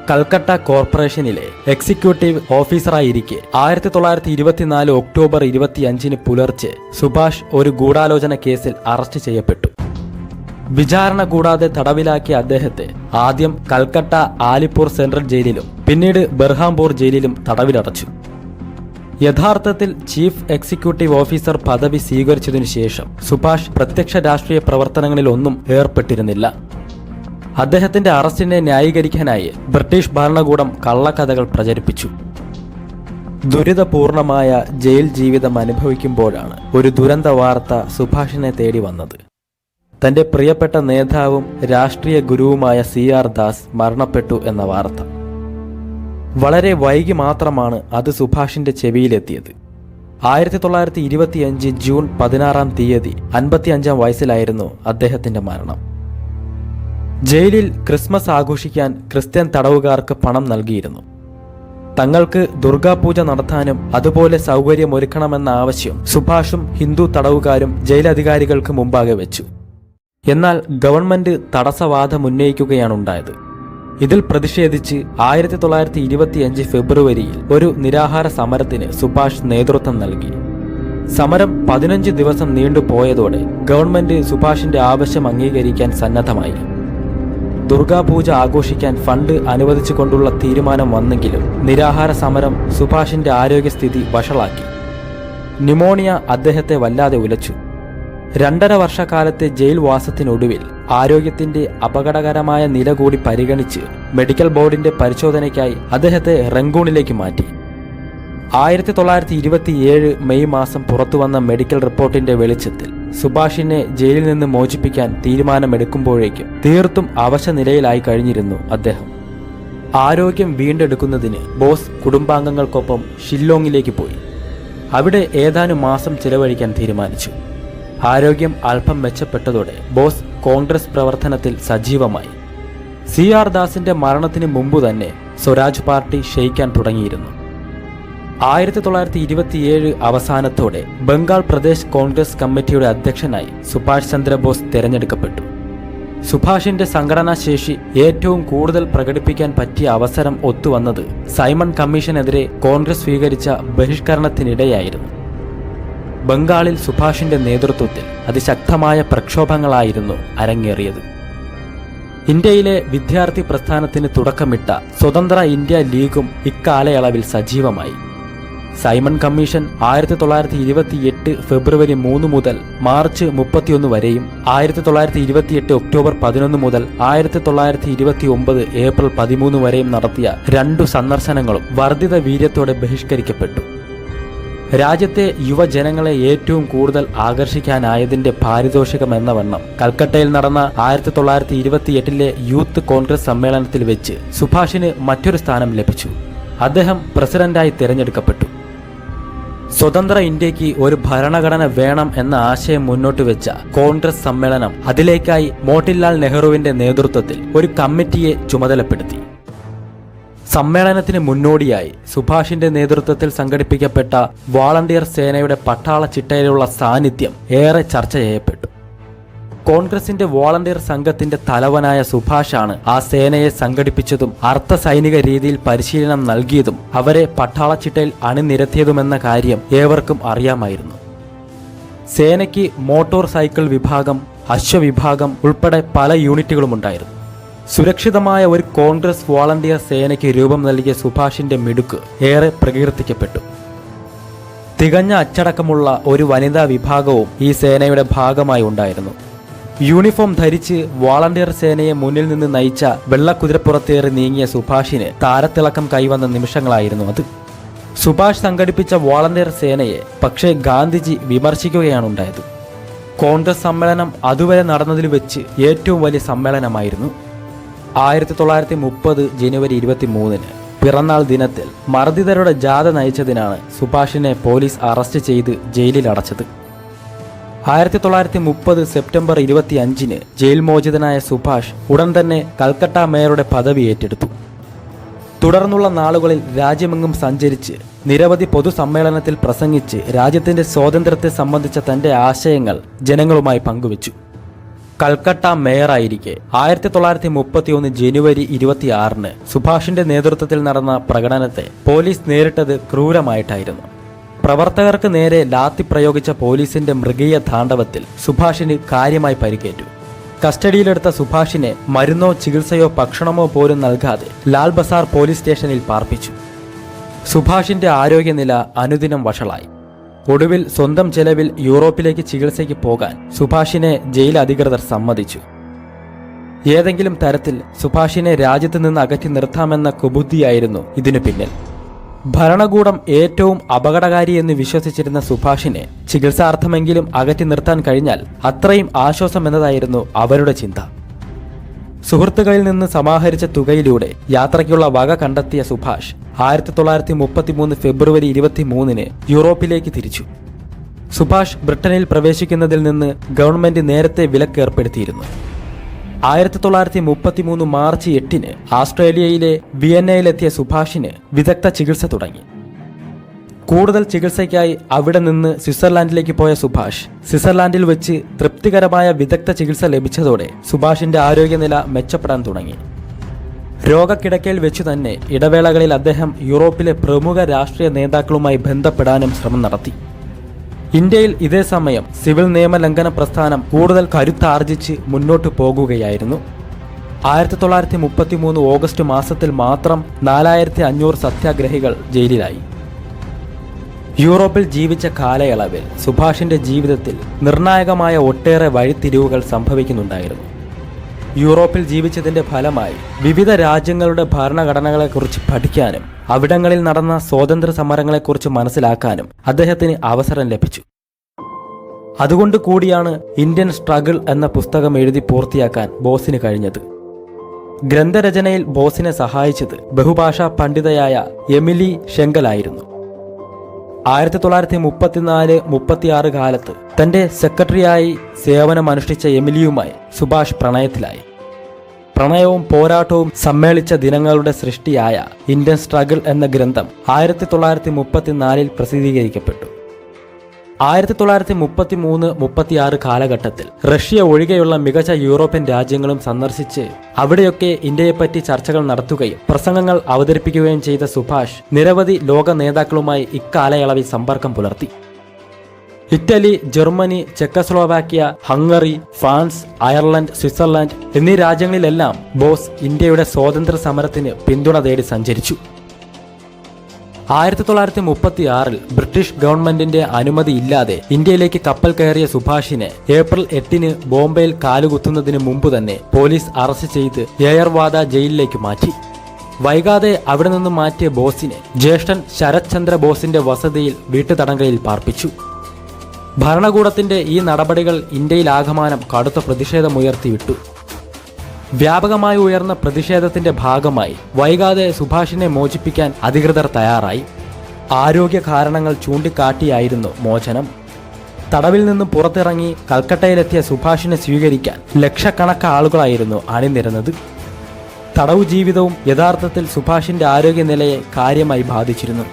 കൽക്കട്ട കോർപ്പറേഷനിലെ എക്സിക്യൂട്ടീവ് ഓഫീസറായിരിക്കെ 1924 ഒക്ടോബർ 25-ന് പുലർച്ചെ സുഭാഷ് ഒരു ഗൂഢാലോചന കേസിൽ അറസ്റ്റ് ചെയ്യപ്പെട്ടു. വിചാരണ കൂടാതെ തടവിലാക്കിയ അദ്ദേഹത്തെ ആദ്യം കൽക്കട്ട ആലിപ്പൂർ സെൻട്രൽ ജയിലിലും പിന്നീട് ബെർഹാംപൂർ ജയിലിലും തടവിലടച്ചു. യഥാർത്ഥത്തിൽ ചീഫ് എക്സിക്യൂട്ടീവ് ഓഫീസർ പദവി സ്വീകരിച്ചതിനു ശേഷം സുഭാഷ് പ്രത്യക്ഷ രാഷ്ട്രീയ പ്രവർത്തനങ്ങളിലൊന്നും ഏർപ്പെട്ടിരുന്നില്ല. അദ്ദേഹത്തിന്റെ അറസ്റ്റിനെ ന്യായീകരിക്കാനായി ബ്രിട്ടീഷ് ഭരണകൂടം കള്ളക്കഥകൾ പ്രചരിപ്പിച്ചു. ദുരിതപൂർണമായ ജയിൽ ജീവിതം അനുഭവിക്കുമ്പോഴാണ് ഒരു ദുരന്ത വാർത്ത സുഭാഷിനെ തേടി വന്നത്. തന്റെ പ്രിയപ്പെട്ട നേതാവും രാഷ്ട്രീയ ഗുരുവുമായ CR ദാസ് മരണപ്പെട്ടു എന്ന വാർത്ത. വളരെ വൈകി മാത്രമാണ് അത് സുഭാഷിന്റെ ചെവിയിലെത്തിയത്. 1925 ജൂൺ 16-ാം തീയതി 55-ാം വയസ്സിലായിരുന്നു അദ്ദേഹത്തിന്റെ മരണം. ജയിലിൽ ക്രിസ്മസ് ആഘോഷിക്കാൻ ക്രിസ്ത്യൻ തടവുകാർക്ക് പണം നൽകിയിരുന്നു. തങ്ങൾക്ക് ദുർഗാപൂജ നടത്താനും അതുപോലെ സൗകര്യമൊരുക്കണമെന്ന ആവശ്യം സുഭാഷും ഹിന്ദു തടവുകാരും ജയിലധികാരികൾക്ക് മുമ്പാകെ വെച്ചു. എന്നാൽ ഗവൺമെന്റ് തടസ്സവാദം ഉന്നയിക്കുകയാണുണ്ടായത്. ഇതിൽ പ്രതിഷേധിച്ച് 1925 ഫെബ്രുവരിയിൽ ഒരു നിരാഹാര സമരത്തിന് സുഭാഷ് നേതൃത്വം നൽകി. സമരം 15 ദിവസം നീണ്ടുപോയതോടെ ഗവൺമെന്റ് സുഭാഷിന്റെ ആവശ്യം അംഗീകരിക്കാൻ സന്നദ്ധമായി. ദുർഗാപൂജ ആഘോഷിക്കാൻ ഫണ്ട് അനുവദിച്ചുകൊണ്ടുള്ള തീരുമാനം വന്നെങ്കിലും നിരാഹാര സമരം സുഭാഷിന്റെ ആരോഗ്യസ്ഥിതി വഷളാക്കി. ന്യൂമോണിയ അദ്ദേഹത്തെ വല്ലാതെ ഉലച്ചു. 2.5 വർഷക്കാലത്തെ ജയിൽ വാസത്തിനൊടുവിൽ ആരോഗ്യത്തിന്റെ അപകടകരമായ നില കൂടി പരിഗണിച്ച് മെഡിക്കൽ ബോർഡിന്റെ പരിശോധനയ്ക്കായി അദ്ദേഹത്തെ റങ്കൂണിലേക്ക് മാറ്റി. 1927 മെയ് മാസം പുറത്തുവന്ന മെഡിക്കൽ റിപ്പോർട്ടിന്റെ വെളിച്ചത്തിൽ സുഭാഷിനെ ജയിലിൽ നിന്ന് മോചിപ്പിക്കാൻ തീരുമാനമെടുക്കുമ്പോഴേക്കും തീർത്തും അവശനിലയിലായി കഴിഞ്ഞിരുന്നു അദ്ദേഹം. ആരോഗ്യം വീണ്ടെടുക്കുന്നതിന് ബോസ് കുടുംബാംഗങ്ങൾക്കൊപ്പം ഷില്ലോങ്ങിലേക്ക് പോയി. അവിടെ ഏതാനും മാസം ചിലവഴിക്കാൻ തീരുമാനിച്ചു. ആരോഗ്യം അല്പം മെച്ചപ്പെട്ടതോടെ ബോസ് കോൺഗ്രസ് പ്രവർത്തനത്തിൽ സജീവമായി. CR ദാസിന്റെ മരണത്തിന് മുമ്പ് തന്നെ സ്വരാജ് പാർട്ടി ക്ഷയിക്കാൻ തുടങ്ങിയിരുന്നു. 1927 അവസാനത്തോടെ ബംഗാൾ പ്രദേശ് കോൺഗ്രസ് കമ്മിറ്റിയുടെ അധ്യക്ഷനായി സുഭാഷ് ചന്ദ്രബോസ് തിരഞ്ഞെടുക്കപ്പെട്ടു. സുഭാഷിന്റെ സംഘടനാശേഷി ഏറ്റവും കൂടുതൽ പ്രകടിപ്പിക്കാൻ പറ്റിയ അവസരം ഒത്തുവന്നത് സൈമൺ കമ്മീഷനെതിരെ കോൺഗ്രസ് സ്വീകരിച്ച ബഹിഷ്കരണത്തിനിടെയായിരുന്നു. ബംഗാളിൽ സുഭാഷിന്റെ നേതൃത്വത്തിൽ അതിശക്തമായ പ്രക്ഷോഭങ്ങളായിരുന്നു അരങ്ങേറിയത്. ഇന്ത്യയിലെ വിദ്യാർത്ഥി പ്രസ്ഥാനത്തിന് തുടക്കമിട്ട സ്വതന്ത്ര ഇന്ത്യ ലീഗും ഇക്കാലയളവിൽ സജീവമായി. സൈമൺ കമ്മീഷൻ 1928 ഫെബ്രുവരി 3 മുതൽ മാർച്ച് 31 വരെയും 1928 ഒക്ടോബർ 11 മുതൽ 1929 ഏപ്രിൽ 13 വരെയും നടത്തിയ 2 സന്ദർശനങ്ങളും വർദ്ധിത വീര്യത്തോടെ ബഹിഷ്കരിക്കപ്പെട്ടു. രാജ്യത്തെ യുവജനങ്ങളെ ഏറ്റവും കൂടുതൽ ആകർഷിക്കാനായതിന്റെ പാരിതോഷികമെന്ന വണ്ണം കൽക്കട്ടയിൽ നടന്ന 1928 യൂത്ത് കോൺഗ്രസ് സമ്മേളനത്തിൽ വെച്ച് സുഭാഷിന് മറ്റൊരു സ്ഥാനം ലഭിച്ചു. അദ്ദേഹം പ്രസിഡന്റായി തിരഞ്ഞെടുക്കപ്പെട്ടു. സ്വതന്ത്ര ഇന്ത്യക്ക് ഒരു ഭരണഘടന വേണം എന്ന ആശയം മുന്നോട്ട് വെച്ച കോൺഗ്രസ് സമ്മേളനം അതിലേക്കായി മോട്ടിലാൽ നെഹ്റുവിന്റെ നേതൃത്വത്തിൽ ഒരു കമ്മിറ്റിയെ ചുമതലപ്പെടുത്തി. സമ്മേളനത്തിന് മുന്നോടിയായി സുഭാഷിന്റെ നേതൃത്വത്തിൽ സംഘടിപ്പിക്കപ്പെട്ട വാളണ്ടിയർ സേനയുടെ പട്ടാള ചിട്ടയിലുള്ള സാന്നിധ്യം ഏറെ ചർച്ച ചെയ്യപ്പെട്ടു. കോൺഗ്രസിന്റെ വോളണ്ടിയർ സംഘത്തിന്റെ തലവനായ സുഭാഷാണ് ആ സേനയെ സംഘടിപ്പിച്ചതും അർദ്ധ സൈനിക രീതിയിൽ പരിശീലനം നൽകിയതും അവരെ പട്ടാള ചിട്ടയിൽ അണിനിരത്തിയതുമെന്ന കാര്യം ഏവർക്കും അറിയാമായിരുന്നു. സേനയ്ക്ക് മോട്ടോർ സൈക്കിൾ വിഭാഗം, അശ്വവിഭാഗം ഉൾപ്പെടെ പല യൂണിറ്റുകളുമുണ്ടായിരുന്നു. സുരക്ഷിതമായ ഒരു കോൺഗ്രസ് വോളണ്ടിയർ സേനയ്ക്ക് രൂപം നൽകിയ സുഭാഷിന്റെ മിടുക്ക് ഏറെ പ്രകീർത്തിക്കപ്പെട്ടു. തികഞ്ഞ അച്ചടക്കമുള്ള ഒരു വനിതാ വിഭാഗവും ഈ സേനയുടെ ഭാഗമായി ഉണ്ടായിരുന്നു. യൂണിഫോം ധരിച്ച് വോളണ്ടിയർ സേനയെ മുന്നിൽ നിന്ന് നയിച്ച വെള്ളക്കുതിരപ്പുറത്തേറി നീങ്ങിയ സുഭാഷിന് താരത്തിളക്കം കൈവന്ന നിമിഷങ്ങളായിരുന്നു അത്. സുഭാഷ് സംഘടിപ്പിച്ച വോളണ്ടിയർ സേനയെ പക്ഷേ ഗാന്ധിജി വിമർശിക്കുകയാണ് ഉണ്ടായത്. കോൺഗ്രസ് സമ്മേളനം അതുവരെ നടന്നതിൽ വെച്ച് ഏറ്റവും വലിയ സമ്മേളനമായിരുന്നു. 1930 ജനുവരി 23 പിറന്നാൾ ദിനത്തിൽ മർദ്ദിതരുടെ ജാഥ നയിച്ചതിനാണ് സുഭാഷിനെ പോലീസ് അറസ്റ്റ് ചെയ്ത് ജയിലിൽ അടച്ചത്. 1930 സെപ്റ്റംബർ 25 ജയിൽ മോചിതനായ സുഭാഷ് ഉടൻ തന്നെ കൽക്കട്ട മേയറുടെ പദവി ഏറ്റെടുത്തു. തുടർന്നുള്ള നാളുകളിൽ രാജ്യമെങ്ങും സഞ്ചരിച്ച് നിരവധി പൊതുസമ്മേളനത്തിൽ പ്രസംഗിച്ച് രാജ്യത്തിന്റെ സ്വാതന്ത്ര്യത്തെ സംബന്ധിച്ച തന്റെ ആശയങ്ങൾ ജനങ്ങളുമായി പങ്കുവച്ചു. കൽക്കട്ട മേയറായിരിക്കെ 1931 ജനുവരി 26 സുഭാഷിന്റെ നേതൃത്വത്തിൽ നടന്ന പ്രകടനത്തെ പോലീസ് നേരിട്ടത് ക്രൂരമായിട്ടായിരുന്നു. പ്രവർത്തകർക്ക് നേരെ ലാത്തി പ്രയോഗിച്ച പോലീസിന്റെ മൃഗീയ താണ്ഡവത്തിൽ സുഭാഷിന് കാര്യമായി പരിക്കേറ്റു. കസ്റ്റഡിയിലെടുത്ത സുഭാഷിനെ മരുന്നോ ചികിത്സയോ ഭക്ഷണമോ പോലും നൽകാതെ ലാൽ ബസാർ പോലീസ് സ്റ്റേഷനിൽ പാർപ്പിച്ചു. സുഭാഷിന്റെ ആരോഗ്യനില അനുദിനം വഷളായി. ഒടുവിൽ സ്വന്തം ചെലവിൽ യൂറോപ്പിലേക്ക് ചികിത്സയ്ക്ക് പോകാൻ സുഭാഷിനെ ജയിൽ അധികൃതർ സമ്മതിച്ചു. ഏതെങ്കിലും തരത്തിൽ സുഭാഷിനെ രാജ്യത്ത് നിന്ന് അകറ്റി നിർത്താമെന്ന കുബുദ്ധിയായിരുന്നു ഇതിനു പിന്നിൽ. ഭരണകൂടം ഏറ്റവും അപകടകാരി എന്ന് വിശ്വസിച്ചിരുന്ന സുഭാഷിനെ ചികിത്സാർത്ഥമെങ്കിലും അകറ്റി നിർത്താൻ കഴിഞ്ഞാൽ അത്രയും ആശ്വാസം എന്നതായിരുന്നു അവരുടെ ചിന്ത. സുഹൃത്തുക്കളിൽ നിന്ന് സമാഹരിച്ച തുകയിലൂടെ യാത്രയ്ക്കുള്ള വക കണ്ടെത്തിയ സുഭാഷ് 1933 ഫെബ്രുവരി 23 യൂറോപ്പിലേക്ക് തിരിച്ചു. സുഭാഷ് ബ്രിട്ടനിൽ പ്രവേശിക്കുന്നതിൽ നിന്ന് ഗവൺമെന്റ് നേരത്തെ വിലക്കേർപ്പെടുത്തിയിരുന്നു. 1933 മാർച്ച് 8 ആസ്ട്രേലിയയിലെ വിയന്നയിലെത്തിയ സുഭാഷിന് വിദഗ്ധ ചികിത്സ തുടങ്ങി. കൂടുതൽ ചികിത്സയ്ക്കായി അവിടെ നിന്ന് സ്വിറ്റ്സർലാൻഡിലേക്ക് പോയ സുഭാഷ് സ്വിറ്റ്സർലാൻഡിൽ വെച്ച് തൃപ്തികരമായ വിദഗ്ധ ചികിത്സ ലഭിച്ചതോടെ സുഭാഷിന്റെ ആരോഗ്യനില മെച്ചപ്പെടാൻ തുടങ്ങി. രോഗക്കിടക്കയിൽ വെച്ചു തന്നെ ഇടവേളകളിൽ അദ്ദേഹം യൂറോപ്പിലെ പ്രമുഖ രാഷ്ട്രീയ നേതാക്കളുമായി ബന്ധപ്പെടാനും ശ്രമം നടത്തി. ഇന്ത്യയിൽ ഇതേ സമയം സിവിൽ നിയമലംഘന പ്രസ്ഥാനം കൂടുതൽ കരുത്താർജിച്ച് മുന്നോട്ടു പോകുകയായിരുന്നു. 1933 ഓഗസ്റ്റ് മാസത്തിൽ മാത്രം 4500 സത്യാഗ്രഹികൾ ജയിലിലായി. യൂറോപ്പിൽ ജീവിച്ച കാലയളവിൽ സുഭാഷിന്റെ ജീവിതത്തിൽ നിർണായകമായ ഒട്ടേറെ വഴിത്തിരിവുകൾ സംഭവിക്കുന്നുണ്ടായിരുന്നു. യൂറോപ്പിൽ ജീവിച്ചതിന്റെ ഫലമായി വിവിധ രാജ്യങ്ങളുടെ ഭരണഘടനകളെക്കുറിച്ച് പഠിക്കാനും അവിടങ്ങളിൽ നടന്ന സ്വാതന്ത്ര്യ സമരങ്ങളെക്കുറിച്ച് മനസ്സിലാക്കാനും അദ്ദേഹത്തിന് അവസരം ലഭിച്ചു. അതുകൊണ്ട് കൂടിയാണ് ഇന്ത്യൻ സ്ട്രഗിൾ എന്ന പുസ്തകം എഴുതി പൂർത്തിയാക്കാൻ ബോസിന് കഴിഞ്ഞത്. ഗ്രന്ഥരചനയിൽ ബോസിനെ സഹായിച്ചത് ബഹുഭാഷാ പണ്ഡിതയായ എമിലി ഷെങ്കലായിരുന്നു. 1934-36 കാലത്ത് തന്റെ സെക്രട്ടറിയായി സേവനമനുഷ്ഠിച്ച എമിലിയുമായി സുഭാഷ് പ്രണയത്തിലായി. പ്രണയവും പോരാട്ടവും സമ്മേളിച്ച ദിനങ്ങളുടെ സൃഷ്ടിയായ ഇന്ത്യൻ സ്ട്രഗിൾ എന്ന ഗ്രന്ഥം 1934 പ്രസിദ്ധീകരിക്കപ്പെട്ടു. 1933-36 കാലഘട്ടത്തിൽ റഷ്യ ഒഴികെയുള്ള മികച്ച യൂറോപ്യൻ രാജ്യങ്ങളും സന്ദർശിച്ച് അവിടെയൊക്കെ ഇന്ത്യയെപ്പറ്റി ചർച്ചകൾ നടത്തുകയും പ്രസംഗങ്ങൾ അവതരിപ്പിക്കുകയും ചെയ്ത സുഭാഷ് നിരവധി ലോക നേതാക്കളുമായി ഇക്കാലയളവിൽ സമ്പർക്കം പുലർത്തി. Italy, Germany, Czechoslovakia, Hungary, France, Ireland, Switzerland എന്നീ രാജ്യങ്ങളിലെല്ലാം ബോസ് ഇന്ത്യയുടെ സ്വാതന്ത്ര്യ സമരത്തിന് പിന്തുണ തേടി സഞ്ചരിച്ചു. 1936 ബ്രിട്ടീഷ് ഗവൺമെന്റിന്റെ അനുമതിയില്ലാതെ ഇന്ത്യയിലേക്ക് കപ്പൽ കയറിയ സുഭാഷിനെ ഏപ്രിൽ 8 ബോംബെയിൽ കാലുകുത്തുന്നതിന് മുമ്പ് തന്നെ പോലീസ് അറസ്റ്റ് ചെയ്ത് ഏയർവാദ ജയിലിലേക്ക് മാറ്റി. വൈകാതെ അവിടെ നിന്ന് മാറ്റിയ ബോസിനെ ജ്യേഷ്ഠൻ ശരത് ചന്ദ്ര ബോസിന്റെ വസതിയിൽ വീട്ടുതടങ്കലിൽ പാർപ്പിച്ചു. ഭരണകൂടത്തിന്റെ ഈ നടപടികൾ ഇന്ത്യയിലാകമാനം കടുത്ത പ്രതിഷേധമുയർത്തിവിട്ടു. വ്യാപകമായി ഉയർന്ന പ്രതിഷേധത്തിന്റെ ഭാഗമായി വൈകാതെ സുഭാഷിനെ മോചിപ്പിക്കാൻ അധികൃതർ തയ്യാറായി. ആരോഗ്യ കാരണങ്ങൾ ചൂണ്ടിക്കാട്ടിയായിരുന്നു മോചനം. തടവിൽ നിന്നും പുറത്തിറങ്ങി കൽക്കട്ടയിലെത്തിയ സുഭാഷിനെ സ്വീകരിക്കാൻ ലക്ഷക്കണക്ക് ആളുകളായിരുന്നു അണിനിരന്നത്. തടവു ജീവിതവും യഥാർത്ഥത്തിൽ സുഭാഷിന്റെ ആരോഗ്യനിലയെ കാര്യമായി ബാധിച്ചിരുന്നു.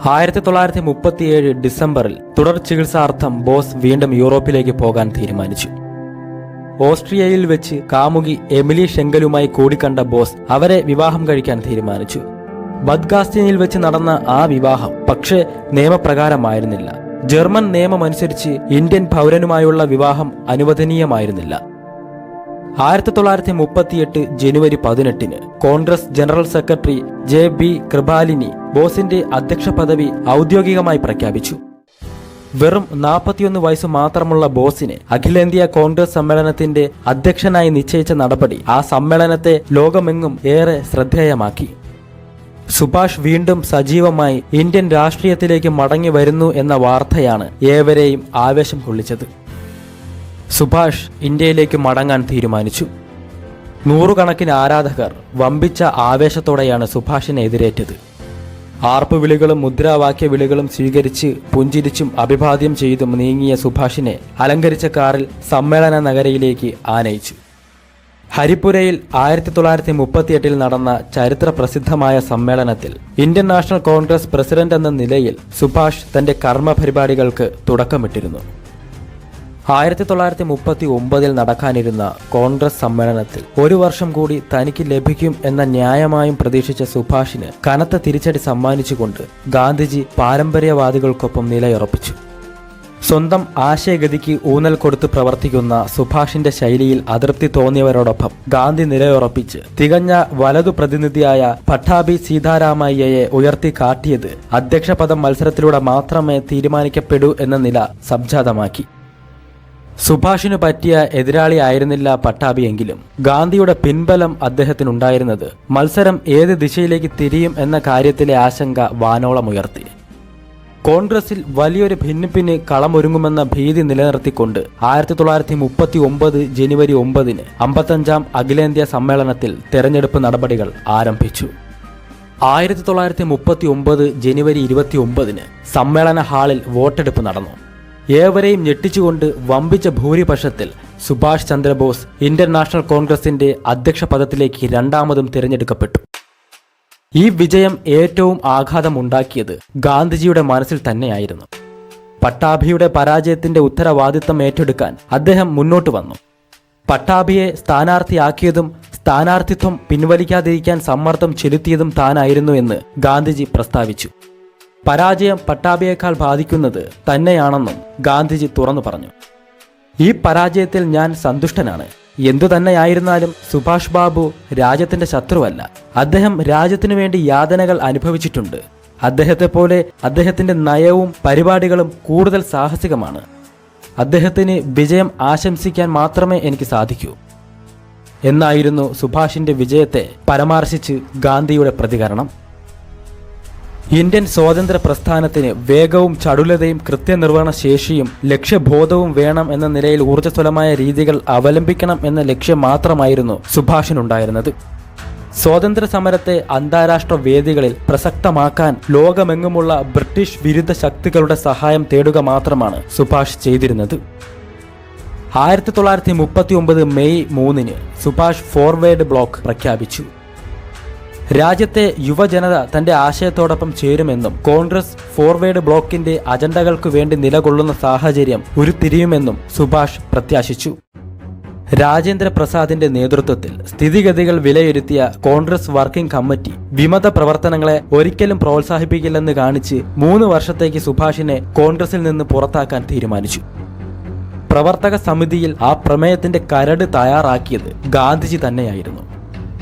1937 ഡിസംബറിൽ തുടർ ചികിത്സാർത്ഥം ബോസ് വീണ്ടും യൂറോപ്പിലേക്ക് പോകാൻ തീരുമാനിച്ചു. ഓസ്ട്രിയയിൽ വെച്ച് കാമുകി എമിലി ഷെങ്കലുമായി കൂടിക്കണ്ട ബോസ് അവരെ വിവാഹം കഴിക്കാൻ തീരുമാനിച്ചു. ബദ്ഗാസ്റ്റിനിൽ വെച്ച് നടന്ന ആ വിവാഹം പക്ഷേ നിയമപ്രകാരമായിരുന്നില്ല. ജർമ്മൻ നിയമമനുസരിച്ച് ഇന്ത്യൻ പൗരനുമായുള്ള വിവാഹം അനുവദനീയമായിരുന്നില്ല. 1938 ജനുവരി 18 Congress general secretary JB Kripalani ബോസിന്റെ അധ്യക്ഷ പദവി ഔദ്യോഗികമായി പ്രഖ്യാപിച്ചു. വെറും 41 വയസ്സ് മാത്രമുള്ള ബോസിനെ അഖിലേന്ത്യാ കോൺഗ്രസ് സമ്മേളനത്തിന്റെ അധ്യക്ഷനായി നിശ്ചയിച്ച നടപടി ആ സമ്മേളനത്തെ ലോകമെങ്ങും ഏറെ ശ്രദ്ധേയമാക്കി. സുഭാഷ് വീണ്ടും സജീവമായി ഇന്ത്യൻ രാഷ്ട്രീയത്തിലേക്ക് മടങ്ങി വരുന്നു എന്ന വാർത്തയാണ് ഏവരെയും ആവേശം കൊള്ളിച്ചത്. സുഭാഷ് ഇന്ത്യയിലേക്ക് മടങ്ങാൻ തീരുമാനിച്ചു. നൂറുകണക്കിന് ആരാധകർ വമ്പിച്ച ആവേശത്തോടെയാണ് സുഭാഷിനെ എതിരേറ്റത്. ആർപ്പുവിളികളും മുദ്രാവാക്യ വിളികളും സ്വീകരിച്ച് പുഞ്ചിരിച്ചും അഭിവാദ്യം ചെയ്തും നീങ്ങിയ സുഭാഷിനെ അലങ്കരിച്ച കാറിൽ സമ്മേളന നഗരിയിലേക്ക് ആനയിച്ചു. ഹരിപ്പുരയിൽ 1938 നടന്ന ചരിത്ര പ്രസിദ്ധമായ സമ്മേളനത്തിൽ ഇന്ത്യൻ നാഷണൽ കോൺഗ്രസ് പ്രസിഡന്റ് എന്ന നിലയിൽ സുഭാഷ് തന്റെ കർമ്മ പരിപാടികൾക്ക് തുടക്കമിട്ടിരുന്നു. 1939 നടക്കാനിരുന്ന കോൺഗ്രസ് സമ്മേളനത്തിൽ ഒരു വർഷം കൂടി തനിക്ക് ലഭിക്കും എന്ന ന്യായമായും പ്രതീക്ഷിച്ച സുഭാഷിന് കനത്ത തിരിച്ചടി സമ്മാനിച്ചുകൊണ്ട് ഗാന്ധിജി പാരമ്പര്യവാദികൾക്കൊപ്പം നിലയുറപ്പിച്ചു. സ്വന്തം ആശയഗതിക്ക് ഊന്നൽ കൊടുത്ത് പ്രവർത്തിക്കുന്ന സുഭാഷിന്റെ ശൈലിയിൽ അതൃപ്തി തോന്നിയവരോടൊപ്പം ഗാന്ധി നിലയുറപ്പിച്ച് തികഞ്ഞ വലതു പ്രതിനിധിയായ പട്ടാഭി സീതാരാമയ്യയെ ഉയർത്തി കാട്ടിയത് അധ്യക്ഷ പദം മത്സരത്തിലൂടെ മാത്രമേ തീരുമാനിക്കപ്പെടൂ എന്ന നില സംജാതമാക്കി. സുഭാഷിനു പറ്റിയ എതിരാളിയായിരുന്നില്ല പട്ടാഭിയെങ്കിലും ഗാന്ധിയുടെ പിൻബലം അദ്ദേഹത്തിനുണ്ടായിരുന്നത് മത്സരം ഏത് ദിശയിലേക്ക് തിരിയും എന്ന കാര്യത്തിലെ ആശങ്ക വാനോളമുയർത്തി. കോൺഗ്രസിൽ വലിയൊരു ഭിന്നിപ്പിന് കളമൊരുങ്ങുമെന്ന ഭീതി നിലനിർത്തിക്കൊണ്ട് 1939 ജനുവരി 9 55-ാം അഖിലേന്ത്യാ സമ്മേളനത്തിൽ തെരഞ്ഞെടുപ്പ് നടപടികൾ ആരംഭിച്ചു. 1939 ജനുവരി 29 സമ്മേളന ഹാളിൽ വോട്ടെടുപ്പ് നടന്നു. ഏവരെയും ഞെട്ടിച്ചുകൊണ്ട് വമ്പിച്ച ഭൂരിപക്ഷത്തിൽ സുഭാഷ് ചന്ദ്രബോസ് ഇന്ത്യൻ നാഷണൽ കോൺഗ്രസിന്റെ അധ്യക്ഷ പദത്തിലേക്ക് രണ്ടാമതും തിരഞ്ഞെടുക്കപ്പെട്ടു. ഈ വിജയം ഏറ്റവും ആഘാതമുണ്ടാക്കിയത് ഗാന്ധിജിയുടെ മനസ്സിൽ തന്നെയായിരുന്നു. പട്ടാഭിയുടെ പരാജയത്തിന്റെ ഉത്തരവാദിത്തം ഏറ്റെടുക്കാൻ അദ്ദേഹം മുന്നോട്ട് വന്നു. പട്ടാഭിയെ സ്ഥാനാർത്ഥിയാക്കിയതും സ്ഥാനാർത്ഥിത്വം പിൻവലിക്കാതിരിക്കാൻ സമ്മർദ്ദം ചെലുത്തിയതും താനായിരുന്നു എന്ന് ഗാന്ധിജി പ്രസ്താവിച്ചു. പരാജയം പട്ടാഭിയേക്കാൾ ബാധിക്കുന്നത് തന്നെയാണെന്നും ഗാന്ധിജി തുറന്നു പറഞ്ഞു. ഈ പരാജയത്തിൽ ഞാൻ സന്തുഷ്ടനാണ്. എന്തു തന്നെയായിരുന്നാലും സുഭാഷ് ബാബു രാജ്യത്തിന്റെ ശത്രുവല്ല. അദ്ദേഹം രാജ്യത്തിനു വേണ്ടി യാതനകൾ അനുഭവിച്ചിട്ടുണ്ട്. അദ്ദേഹത്തെ പോലെ അദ്ദേഹത്തിന്റെ നയവും പരിപാടികളും കൂടുതൽ സാഹസികമാണ്. അദ്ദേഹത്തിന് വിജയം ആശംസിക്കാൻ മാത്രമേ എനിക്ക് സാധിക്കൂ എന്നായിരുന്നു സുഭാഷിന്റെ വിജയത്തെ പരാമർശിച്ച് ഗാന്ധിയുടെ പ്രതികരണം. ഇന്ത്യൻ സ്വാതന്ത്ര്യ പ്രസ്ഥാനത്തിന് വേഗവും ചടുലതയും കൃത്യനിർവഹണ ശേഷിയും ലക്ഷ്യബോധവും വേണം എന്ന നിലയിൽ ഊർജ്ജസ്വലമായ രീതികൾ അവലംബിക്കണം എന്ന ലക്ഷ്യം മാത്രമായിരുന്നു സുഭാഷിനുണ്ടായിരുന്നത്. സ്വാതന്ത്ര്യ സമരത്തെ അന്താരാഷ്ട്ര വേദികളിൽ പ്രസക്തമാക്കാൻ ലോകമെങ്ങുമുള്ള ബ്രിട്ടീഷ് വിരുദ്ധ ശക്തികളുടെ സഹായം തേടുക മാത്രമാണ് സുഭാഷ് ചെയ്തിരുന്നത്. 1939 മെയ് 3 സുഭാഷ് ഫോർവേഡ് ബ്ലോക്ക് പ്രഖ്യാപിച്ചു. രാജ്യത്തെ യുവജനത തന്റെ ആശയത്തോടൊപ്പം ചേരുമെന്നും കോൺഗ്രസ് ഫോർവേഡ് ബ്ലോക്കിന്റെ അജണ്ടകൾക്കു വേണ്ടി നിലകൊള്ളുന്ന സാഹചര്യം ഉരുത്തിരിയുമെന്നും സുഭാഷ് പ്രത്യാശിച്ചു. രാജേന്ദ്ര പ്രസാദിന്റെ നേതൃത്വത്തിൽ സ്ഥിതിഗതികൾ വിലയിരുത്തിയ കോൺഗ്രസ് വർക്കിംഗ് കമ്മിറ്റി വിമത പ്രവർത്തനങ്ങളെ ഒരിക്കലും പ്രോത്സാഹിപ്പിക്കില്ലെന്ന് കാണിച്ച് 3 വർഷത്തേക്ക് സുഭാഷിനെ കോൺഗ്രസിൽ നിന്ന് പുറത്താക്കാൻ തീരുമാനിച്ചു. പ്രവർത്തക സമിതിയിൽ ആ പ്രമേയത്തിന്റെ കരട് തയ്യാറാക്കിയത് ഗാന്ധിജി തന്നെയായിരുന്നു.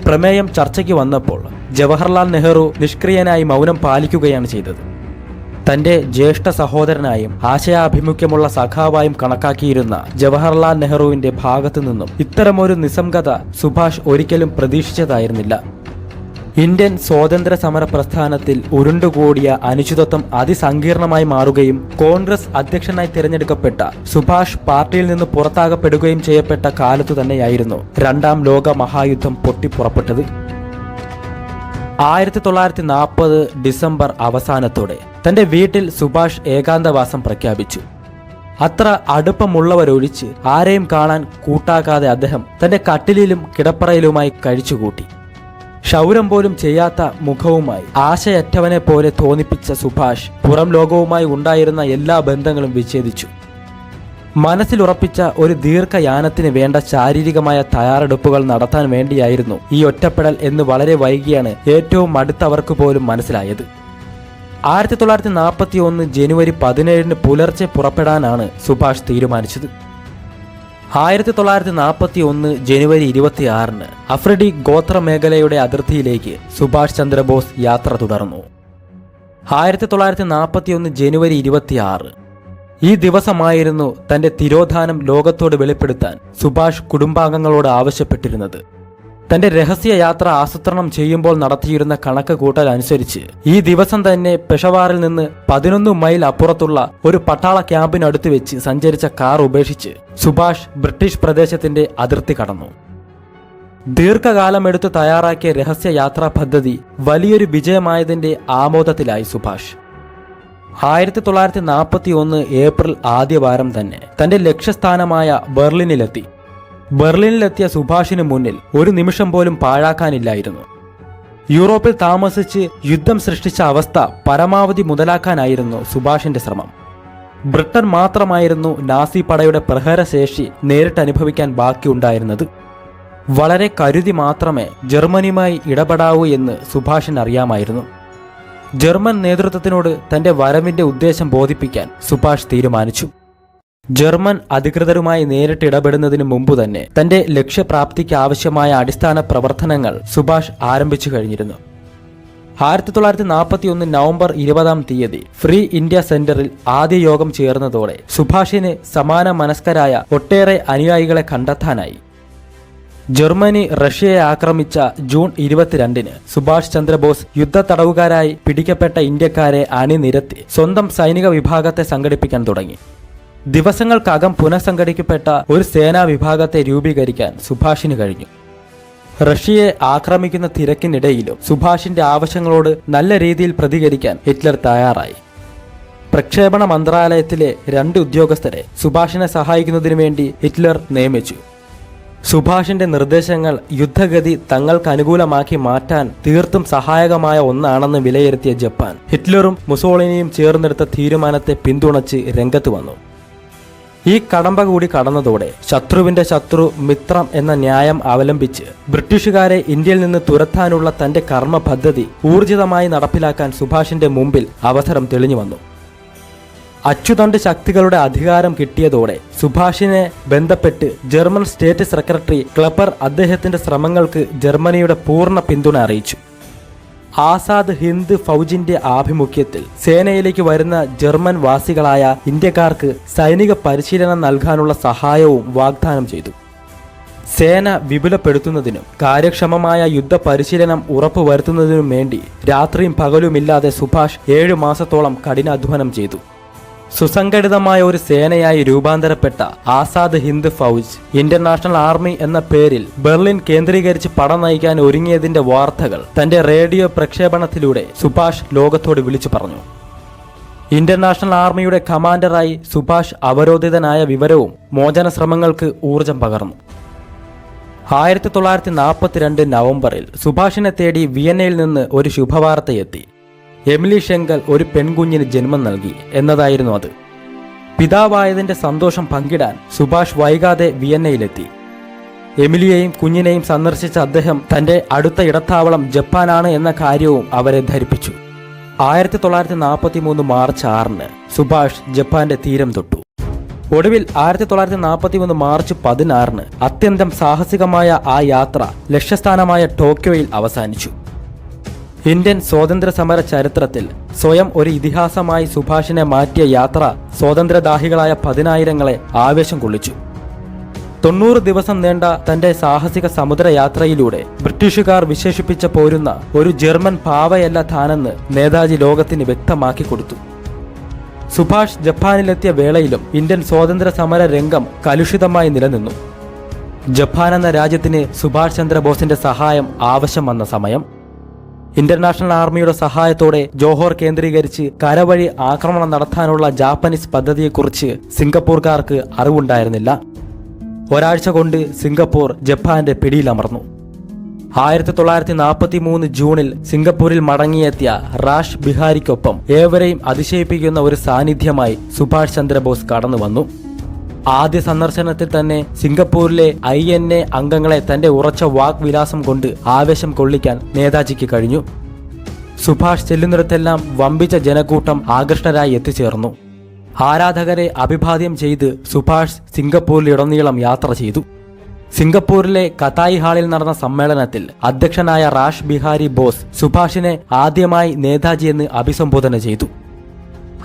പ്രമേയം ചർച്ചയ്ക്ക് വന്നപ്പോൾ ജവഹർലാൽ നെഹ്റു നിഷ്ക്രിയനായി മൗനം പാലിക്കുകയാണ് ചെയ്തത്. തന്റെ ജ്യേഷ്ഠ സഹോദരനായും ആശയാഭിമുഖ്യമുള്ള സഖാവായും കണക്കാക്കിയിരുന്ന ജവഹർലാൽ നെഹ്റുവിന്റെ ഭാഗത്തു നിന്നും ഇത്തരമൊരു നിസ്സംഗത സുഭാഷ് ഒരിക്കലും പ്രതീക്ഷിച്ചതായിരുന്നില്ല. ഇന്ത്യൻ സ്വാതന്ത്ര്യ സമര പ്രസ്ഥാനത്തിൽ ഉരുണ്ടുകൂടിയ അനിശ്ചിതത്വം അതിസങ്കീർണമായി മാറുകയും കോൺഗ്രസ് അധ്യക്ഷനായി തിരഞ്ഞെടുക്കപ്പെട്ട സുഭാഷ് പാർട്ടിയിൽ നിന്ന് പുറത്താക്കപ്പെടുകയും ചെയ്യപ്പെട്ട കാലത്തു തന്നെയായിരുന്നു രണ്ടാം ലോക മഹായുദ്ധം പൊട്ടിപ്പുറപ്പെട്ടത്. 1940 ഡിസംബർ അവസാനത്തോടെ തന്റെ വീട്ടിൽ സുഭാഷ് ഏകാന്തവാസം പ്രഖ്യാപിച്ചു. അത്ര അടുപ്പമുള്ളവരൊഴിച്ച് ആരെയും കാണാൻ കൂട്ടാക്കാതെ അദ്ദേഹം തന്റെ കട്ടിലിലും കിടപ്പറയിലുമായി കഴിച്ചുകൂട്ടി. ക്ഷൗരം പോലും ചെയ്യാത്ത മുഖവുമായി ആശയറ്റവനെ പോലെ തോന്നിപ്പിച്ച സുഭാഷ് പുറം ലോകവുമായി ഉണ്ടായിരുന്ന എല്ലാ ബന്ധങ്ങളും വിച്ഛേദിച്ചു. മനസ്സിലുറപ്പിച്ച ഒരു ദീർഘയാനത്തിന് വേണ്ട ശാരീരികമായ തയ്യാറെടുപ്പുകൾ നടത്താൻ വേണ്ടിയായിരുന്നു ഈ ഒറ്റപ്പെടൽ എന്ന് വളരെ വൈകിയാണ് ഏറ്റവും അടുത്തവർക്ക് പോലും മനസ്സിലായത്. 1941 ജനുവരി 17 പുലർച്ചെ പുറപ്പെടാനാണ് സുഭാഷ് തീരുമാനിച്ചത്. 1941 ജനുവരി 26 അഫ്രിഡി ഗോത്രമേഖലയുടെ അതിർത്തിയിലേക്ക് സുഭാഷ് ചന്ദ്രബോസ് യാത്ര തുടർന്നു. 1941 ജനുവരി 26 ഈ ദിവസമായിരുന്നു തന്റെ തിരോധാനം ലോകത്തോട് വെളിപ്പെടുത്താൻ സുഭാഷ് കുടുംബാംഗങ്ങളോട് ആവശ്യപ്പെട്ടിരുന്നത്. തന്റെ രഹസ്യ യാത്ര ആസൂത്രണം ചെയ്യുമ്പോൾ നടത്തിയിരുന്ന കണക്ക് കൂട്ടൽ അനുസരിച്ച് ഈ ദിവസം തന്നെ പെഷവാറിൽ നിന്ന് 11 മൈൽ അപ്പുറത്തുള്ള ഒരു പട്ടാള ക്യാമ്പിനടുത്ത് വെച്ച് സഞ്ചരിച്ച കാർ ഉപേക്ഷിച്ച് സുഭാഷ് ബ്രിട്ടീഷ് പ്രദേശത്തിന്റെ അതിർത്തി കടന്നു. ദീർഘകാലമെടുത്ത് തയ്യാറാക്കിയ രഹസ്യ യാത്രാ പദ്ധതി വലിയൊരു വിജയമായതിന്റെ ആമോദത്തിലായി സുഭാഷ്. 1941 ഏപ്രിൽ ആദ്യവാരം തന്നെ തന്റെ ലക്ഷ്യസ്ഥാനമായ ബെർലിനിലെത്തി. ബെർലിനിലെത്തിയ സുഭാഷിന് മുന്നിൽ ഒരു നിമിഷം പോലും പാഴാക്കാനില്ലായിരുന്നു. യൂറോപ്പിൽ താമസിച്ച് യുദ്ധം സൃഷ്ടിച്ച അവസ്ഥ പരമാവധി മുതലാക്കാനായിരുന്നു സുഭാഷിന്റെ ശ്രമം. ബ്രിട്ടൻ മാത്രമായിരുന്നു നാസി പടയുടെ പ്രഹരശേഷി നേരിട്ടനുഭവിക്കാൻ ബാക്കിയുണ്ടായിരുന്നത്. വളരെ കരുതി മാത്രമേ ജർമ്മനിയുമായി ഇടപെടാവൂ എന്ന് സുഭാഷിന് അറിയാമായിരുന്നു. ജർമ്മൻ നേതൃത്വത്തിനോട് തന്റെ വരവിന്റെ ഉദ്ദേശം ബോധിപ്പിക്കാൻ സുഭാഷ് തീരുമാനിച്ചു. ജർമ്മൻ അധികൃതരുമായി നേരിട്ട് ഇടപെടുന്നതിന് മുമ്പ് തന്നെ തന്റെ ലക്ഷ്യപ്രാപ്തിക്ക് ആവശ്യമായ അടിസ്ഥാന പ്രവർത്തനങ്ങൾ സുഭാഷ് ആരംഭിച്ചു കഴിഞ്ഞിരുന്നു. 1941 നവംബർ 20 ഫ്രീ ഇന്ത്യ സെന്ററിൽ ആദ്യ യോഗം ചേർന്നതോടെ സുഭാഷിന് സമാന മനസ്കരായ ഒട്ടേറെ അനുയായികളെ കണ്ടെത്താനായി. ജർമ്മനി റഷ്യയെ ആക്രമിച്ച ജൂൺ 22 സുഭാഷ് ചന്ദ്രബോസ് യുദ്ധ തടവുകാരായി പിടിക്കപ്പെട്ട ഇന്ത്യക്കാരെ അണിനിരത്തി സ്വന്തം സൈനിക വിഭാഗത്തെ സംഘടിപ്പിക്കാൻ തുടങ്ങി. ദിവസങ്ങൾക്കകം പുനഃസംഘടിക്കപ്പെട്ട ഒരു സേനാ വിഭാഗത്തെ രൂപീകരിക്കാൻ സുഭാഷിന് കഴിഞ്ഞു. റഷ്യയെ ആക്രമിക്കുന്ന തിരക്കിനിടയിലും സുഭാഷിന്റെ ആവശ്യങ്ങളോട് നല്ല രീതിയിൽ പ്രതികരിക്കാൻ ഹിറ്റ്ലർ തയ്യാറായി. പ്രക്ഷേപണ മന്ത്രാലയത്തിലെ 2 ഉദ്യോഗസ്ഥരെ സുഭാഷിനെ സഹായിക്കുന്നതിനു വേണ്ടി ഹിറ്റ്ലർ നിയമിച്ചു. സുഭാഷിന്റെ നിർദ്ദേശങ്ങൾ യുദ്ധഗതി തങ്ങൾക്ക് അനുകൂലമാക്കി മാറ്റാൻ തീർത്തും സഹായകമായ ഒന്നാണെന്ന് വിലയിരുത്തിയ ജപ്പാൻ ഹിറ്റ്ലറും മുസോളിനിയും ചേർന്നെടുത്ത തീരുമാനത്തെ പിന്തുണച്ച് രംഗത്ത് വന്നു. ഈ കടമ്പ കൂടി കടന്നതോടെ ശത്രുവിന്റെ ശത്രു മിത്രം എന്ന ന്യായം അവലംബിച്ച് ബ്രിട്ടീഷുകാരെ ഇന്ത്യയിൽ നിന്ന് തുരത്താനുള്ള തന്റെ കർമ്മ പദ്ധതി ഊർജിതമായി നടപ്പിലാക്കാൻ സുഭാഷിന്റെ മുമ്പിൽ അവസരം തെളിഞ്ഞു വന്നു. അച്ചുതണ്ട് ശക്തികളുടെ അധികാരം കിട്ടിയതോടെ സുഭാഷിനെ ബന്ധപ്പെട്ട് ജർമ്മൻ സ്റ്റേറ്റ് സെക്രട്ടറി ക്ലപ്പർ അദ്ദേഹത്തിന്റെ ശ്രമങ്ങൾക്ക് ജർമ്മനിയുടെ പൂർണ്ണ പിന്തുണ അറിയിച്ചു. ആസാദ് ഹിന്ദ് ഫൗജിന്റെ ആഭിമുഖ്യത്തിൽ സേനയിലേക്ക് വരുന്ന ജർമ്മൻ വാസികളായ ഇന്ത്യക്കാർക്ക് സൈനിക പരിശീലനം നൽകാനുള്ള സഹായവും വാഗ്ദാനം ചെയ്തു. സേന വിപുലപ്പെടുത്തുന്നതിനും കാര്യക്ഷമമായ യുദ്ധ പരിശീലനം ഉറപ്പുവരുത്തുന്നതിനും വേണ്ടി രാത്രിയും പകലുമില്ലാതെ സുഭാഷ് 7 മാസത്തോളം കഠിനാധ്വാനം ചെയ്തു. സുസംഘടിതമായ ഒരു സേനയായി രൂപാന്തരപ്പെട്ട ആസാദ് ഹിന്ദ് ഫൗജ് ഇന്റർനാഷണൽ ആർമി എന്ന പേരിൽ ബെർലിൻ കേന്ദ്രീകരിച്ച് പട നയിക്കാൻ ഒരുങ്ങിയതിന്റെ വാർത്തകൾ തന്റെ റേഡിയോ പ്രക്ഷേപണത്തിലൂടെ സുഭാഷ് ലോകത്തോട് വിളിച്ചു പറഞ്ഞു. ഇന്റർനാഷണൽ ആർമിയുടെ കമാൻഡറായി സുഭാഷ് അവരോധിതനായ വിവരവും മോചന ശ്രമങ്ങൾക്ക് ഊർജം പകർന്നു. 1942 നവംബറിൽ സുഭാഷിനെ തേടി വിയന്നയിൽ നിന്ന് ഒരു ശുഭവാർത്തയെത്തി. എമിലി ഷെങ്കൽ ഒരു പെൺകുഞ്ഞിന് ജന്മം നൽകി എന്നതായിരുന്നു അത്. പിതാവായതിന്റെ സന്തോഷം പങ്കിടാൻ സുഭാഷ് വൈകാതെ വിയന്നയിലെത്തി. എമിലിയെയും കുഞ്ഞിനെയും സന്ദർശിച്ച അദ്ദേഹം തന്റെ അടുത്ത ഇടത്താവളം ജപ്പാനാണ് എന്ന കാര്യവും അവരെ ധരിപ്പിച്ചു. 1943 മാർച്ച് 6 സുഭാഷ് ജപ്പാന്റെ തീരം തൊട്ടു. ഒടുവിൽ 1943 മാർച്ച് 16 അത്യന്തം സാഹസികമായ ആ യാത്ര ലക്ഷ്യസ്ഥാനമായ ടോക്കിയോയിൽ അവസാനിച്ചു. ഇന്ത്യൻ സ്വാതന്ത്ര്യ സമര ചരിത്രത്തിൽ സ്വയം ഒരു ഇതിഹാസമായി സുഭാഷിനെ മാറ്റിയ യാത്ര സ്വാതന്ത്ര്യദാഹികളായ 10,000-ങ്ങളെ ആവേശം കൊള്ളിച്ചു. 90 ദിവസം നീണ്ട തന്റെ സാഹസിക സമുദ്രയാത്രയിലൂടെ ബ്രിട്ടീഷുകാർ വിശേഷിപ്പിച്ച പോരുന്ന ഒരു ജർമ്മൻ പാവയല്ല താനെന്ന് നേതാജി ലോകത്തിന് വ്യക്തമാക്കി കൊടുത്തു. സുഭാഷ് ജപ്പാനിലെത്തിയ വേളയിലും ഇന്ത്യൻ സ്വാതന്ത്ര്യ സമര രംഗം കലുഷിതമായി നിലനിന്നു. ജപ്പാൻ എന്ന രാജ്യത്തിന് സുഭാഷ് ചന്ദ്രബോസിന്റെ സഹായം ആവശ്യം വന്ന സമയം. ഇന്റർനാഷണൽ ആർമിയുടെ സഹായത്തോടെ ജോഹോർ കേന്ദ്രീകരിച്ച് കരവഴി ആക്രമണം നടത്താനുള്ള ജാപ്പനീസ് പദ്ധതിയെക്കുറിച്ച് സിംഗപ്പൂർക്കാർക്ക് അറിവുണ്ടായിരുന്നില്ല. ഒരാഴ്ച കൊണ്ട് സിംഗപ്പൂർ ജപ്പാന്റെ പിടിയിലമർന്നു. 1943 ജൂണിൽ സിംഗപ്പൂരിൽ മടങ്ങിയെത്തിയ റാഷ് ബിഹാരിക്കൊപ്പം ഏവരെയും അതിശയിപ്പിക്കുന്ന ഒരു സാന്നിധ്യമായി സുഭാഷ് ചന്ദ്രബോസ് കടന്നു വന്നു. ആദ്യ സന്ദർശനത്തിൽ തന്നെ സിംഗപ്പൂരിലെ INA അംഗങ്ങളെ തന്റെ ഉറച്ച വാഗ്വിലാസം കൊണ്ട് ആവേശം കൊള്ളിക്കാൻ നേതാജിക്ക് കഴിഞ്ഞു. സുഭാഷ് ചെല്ലുന്നിടത്തെല്ലാം വമ്പിച്ച ജനക്കൂട്ടം ആകൃഷ്ടരായി എത്തിച്ചേർന്നു. ആരാധകരെ അഭിവാദ്യം ചെയ്ത് സുഭാഷ് സിംഗപ്പൂരിലുടനീളം യാത്ര ചെയ്തു. സിംഗപ്പൂരിലെ കതായി ഹാളിൽ നടന്ന സമ്മേളനത്തിൽ അധ്യക്ഷനായ റാഷ് ബിഹാരി ബോസ് സുഭാഷിനെ ആദ്യമായി നേതാജി എന്ന് അഭിസംബോധന ചെയ്തു.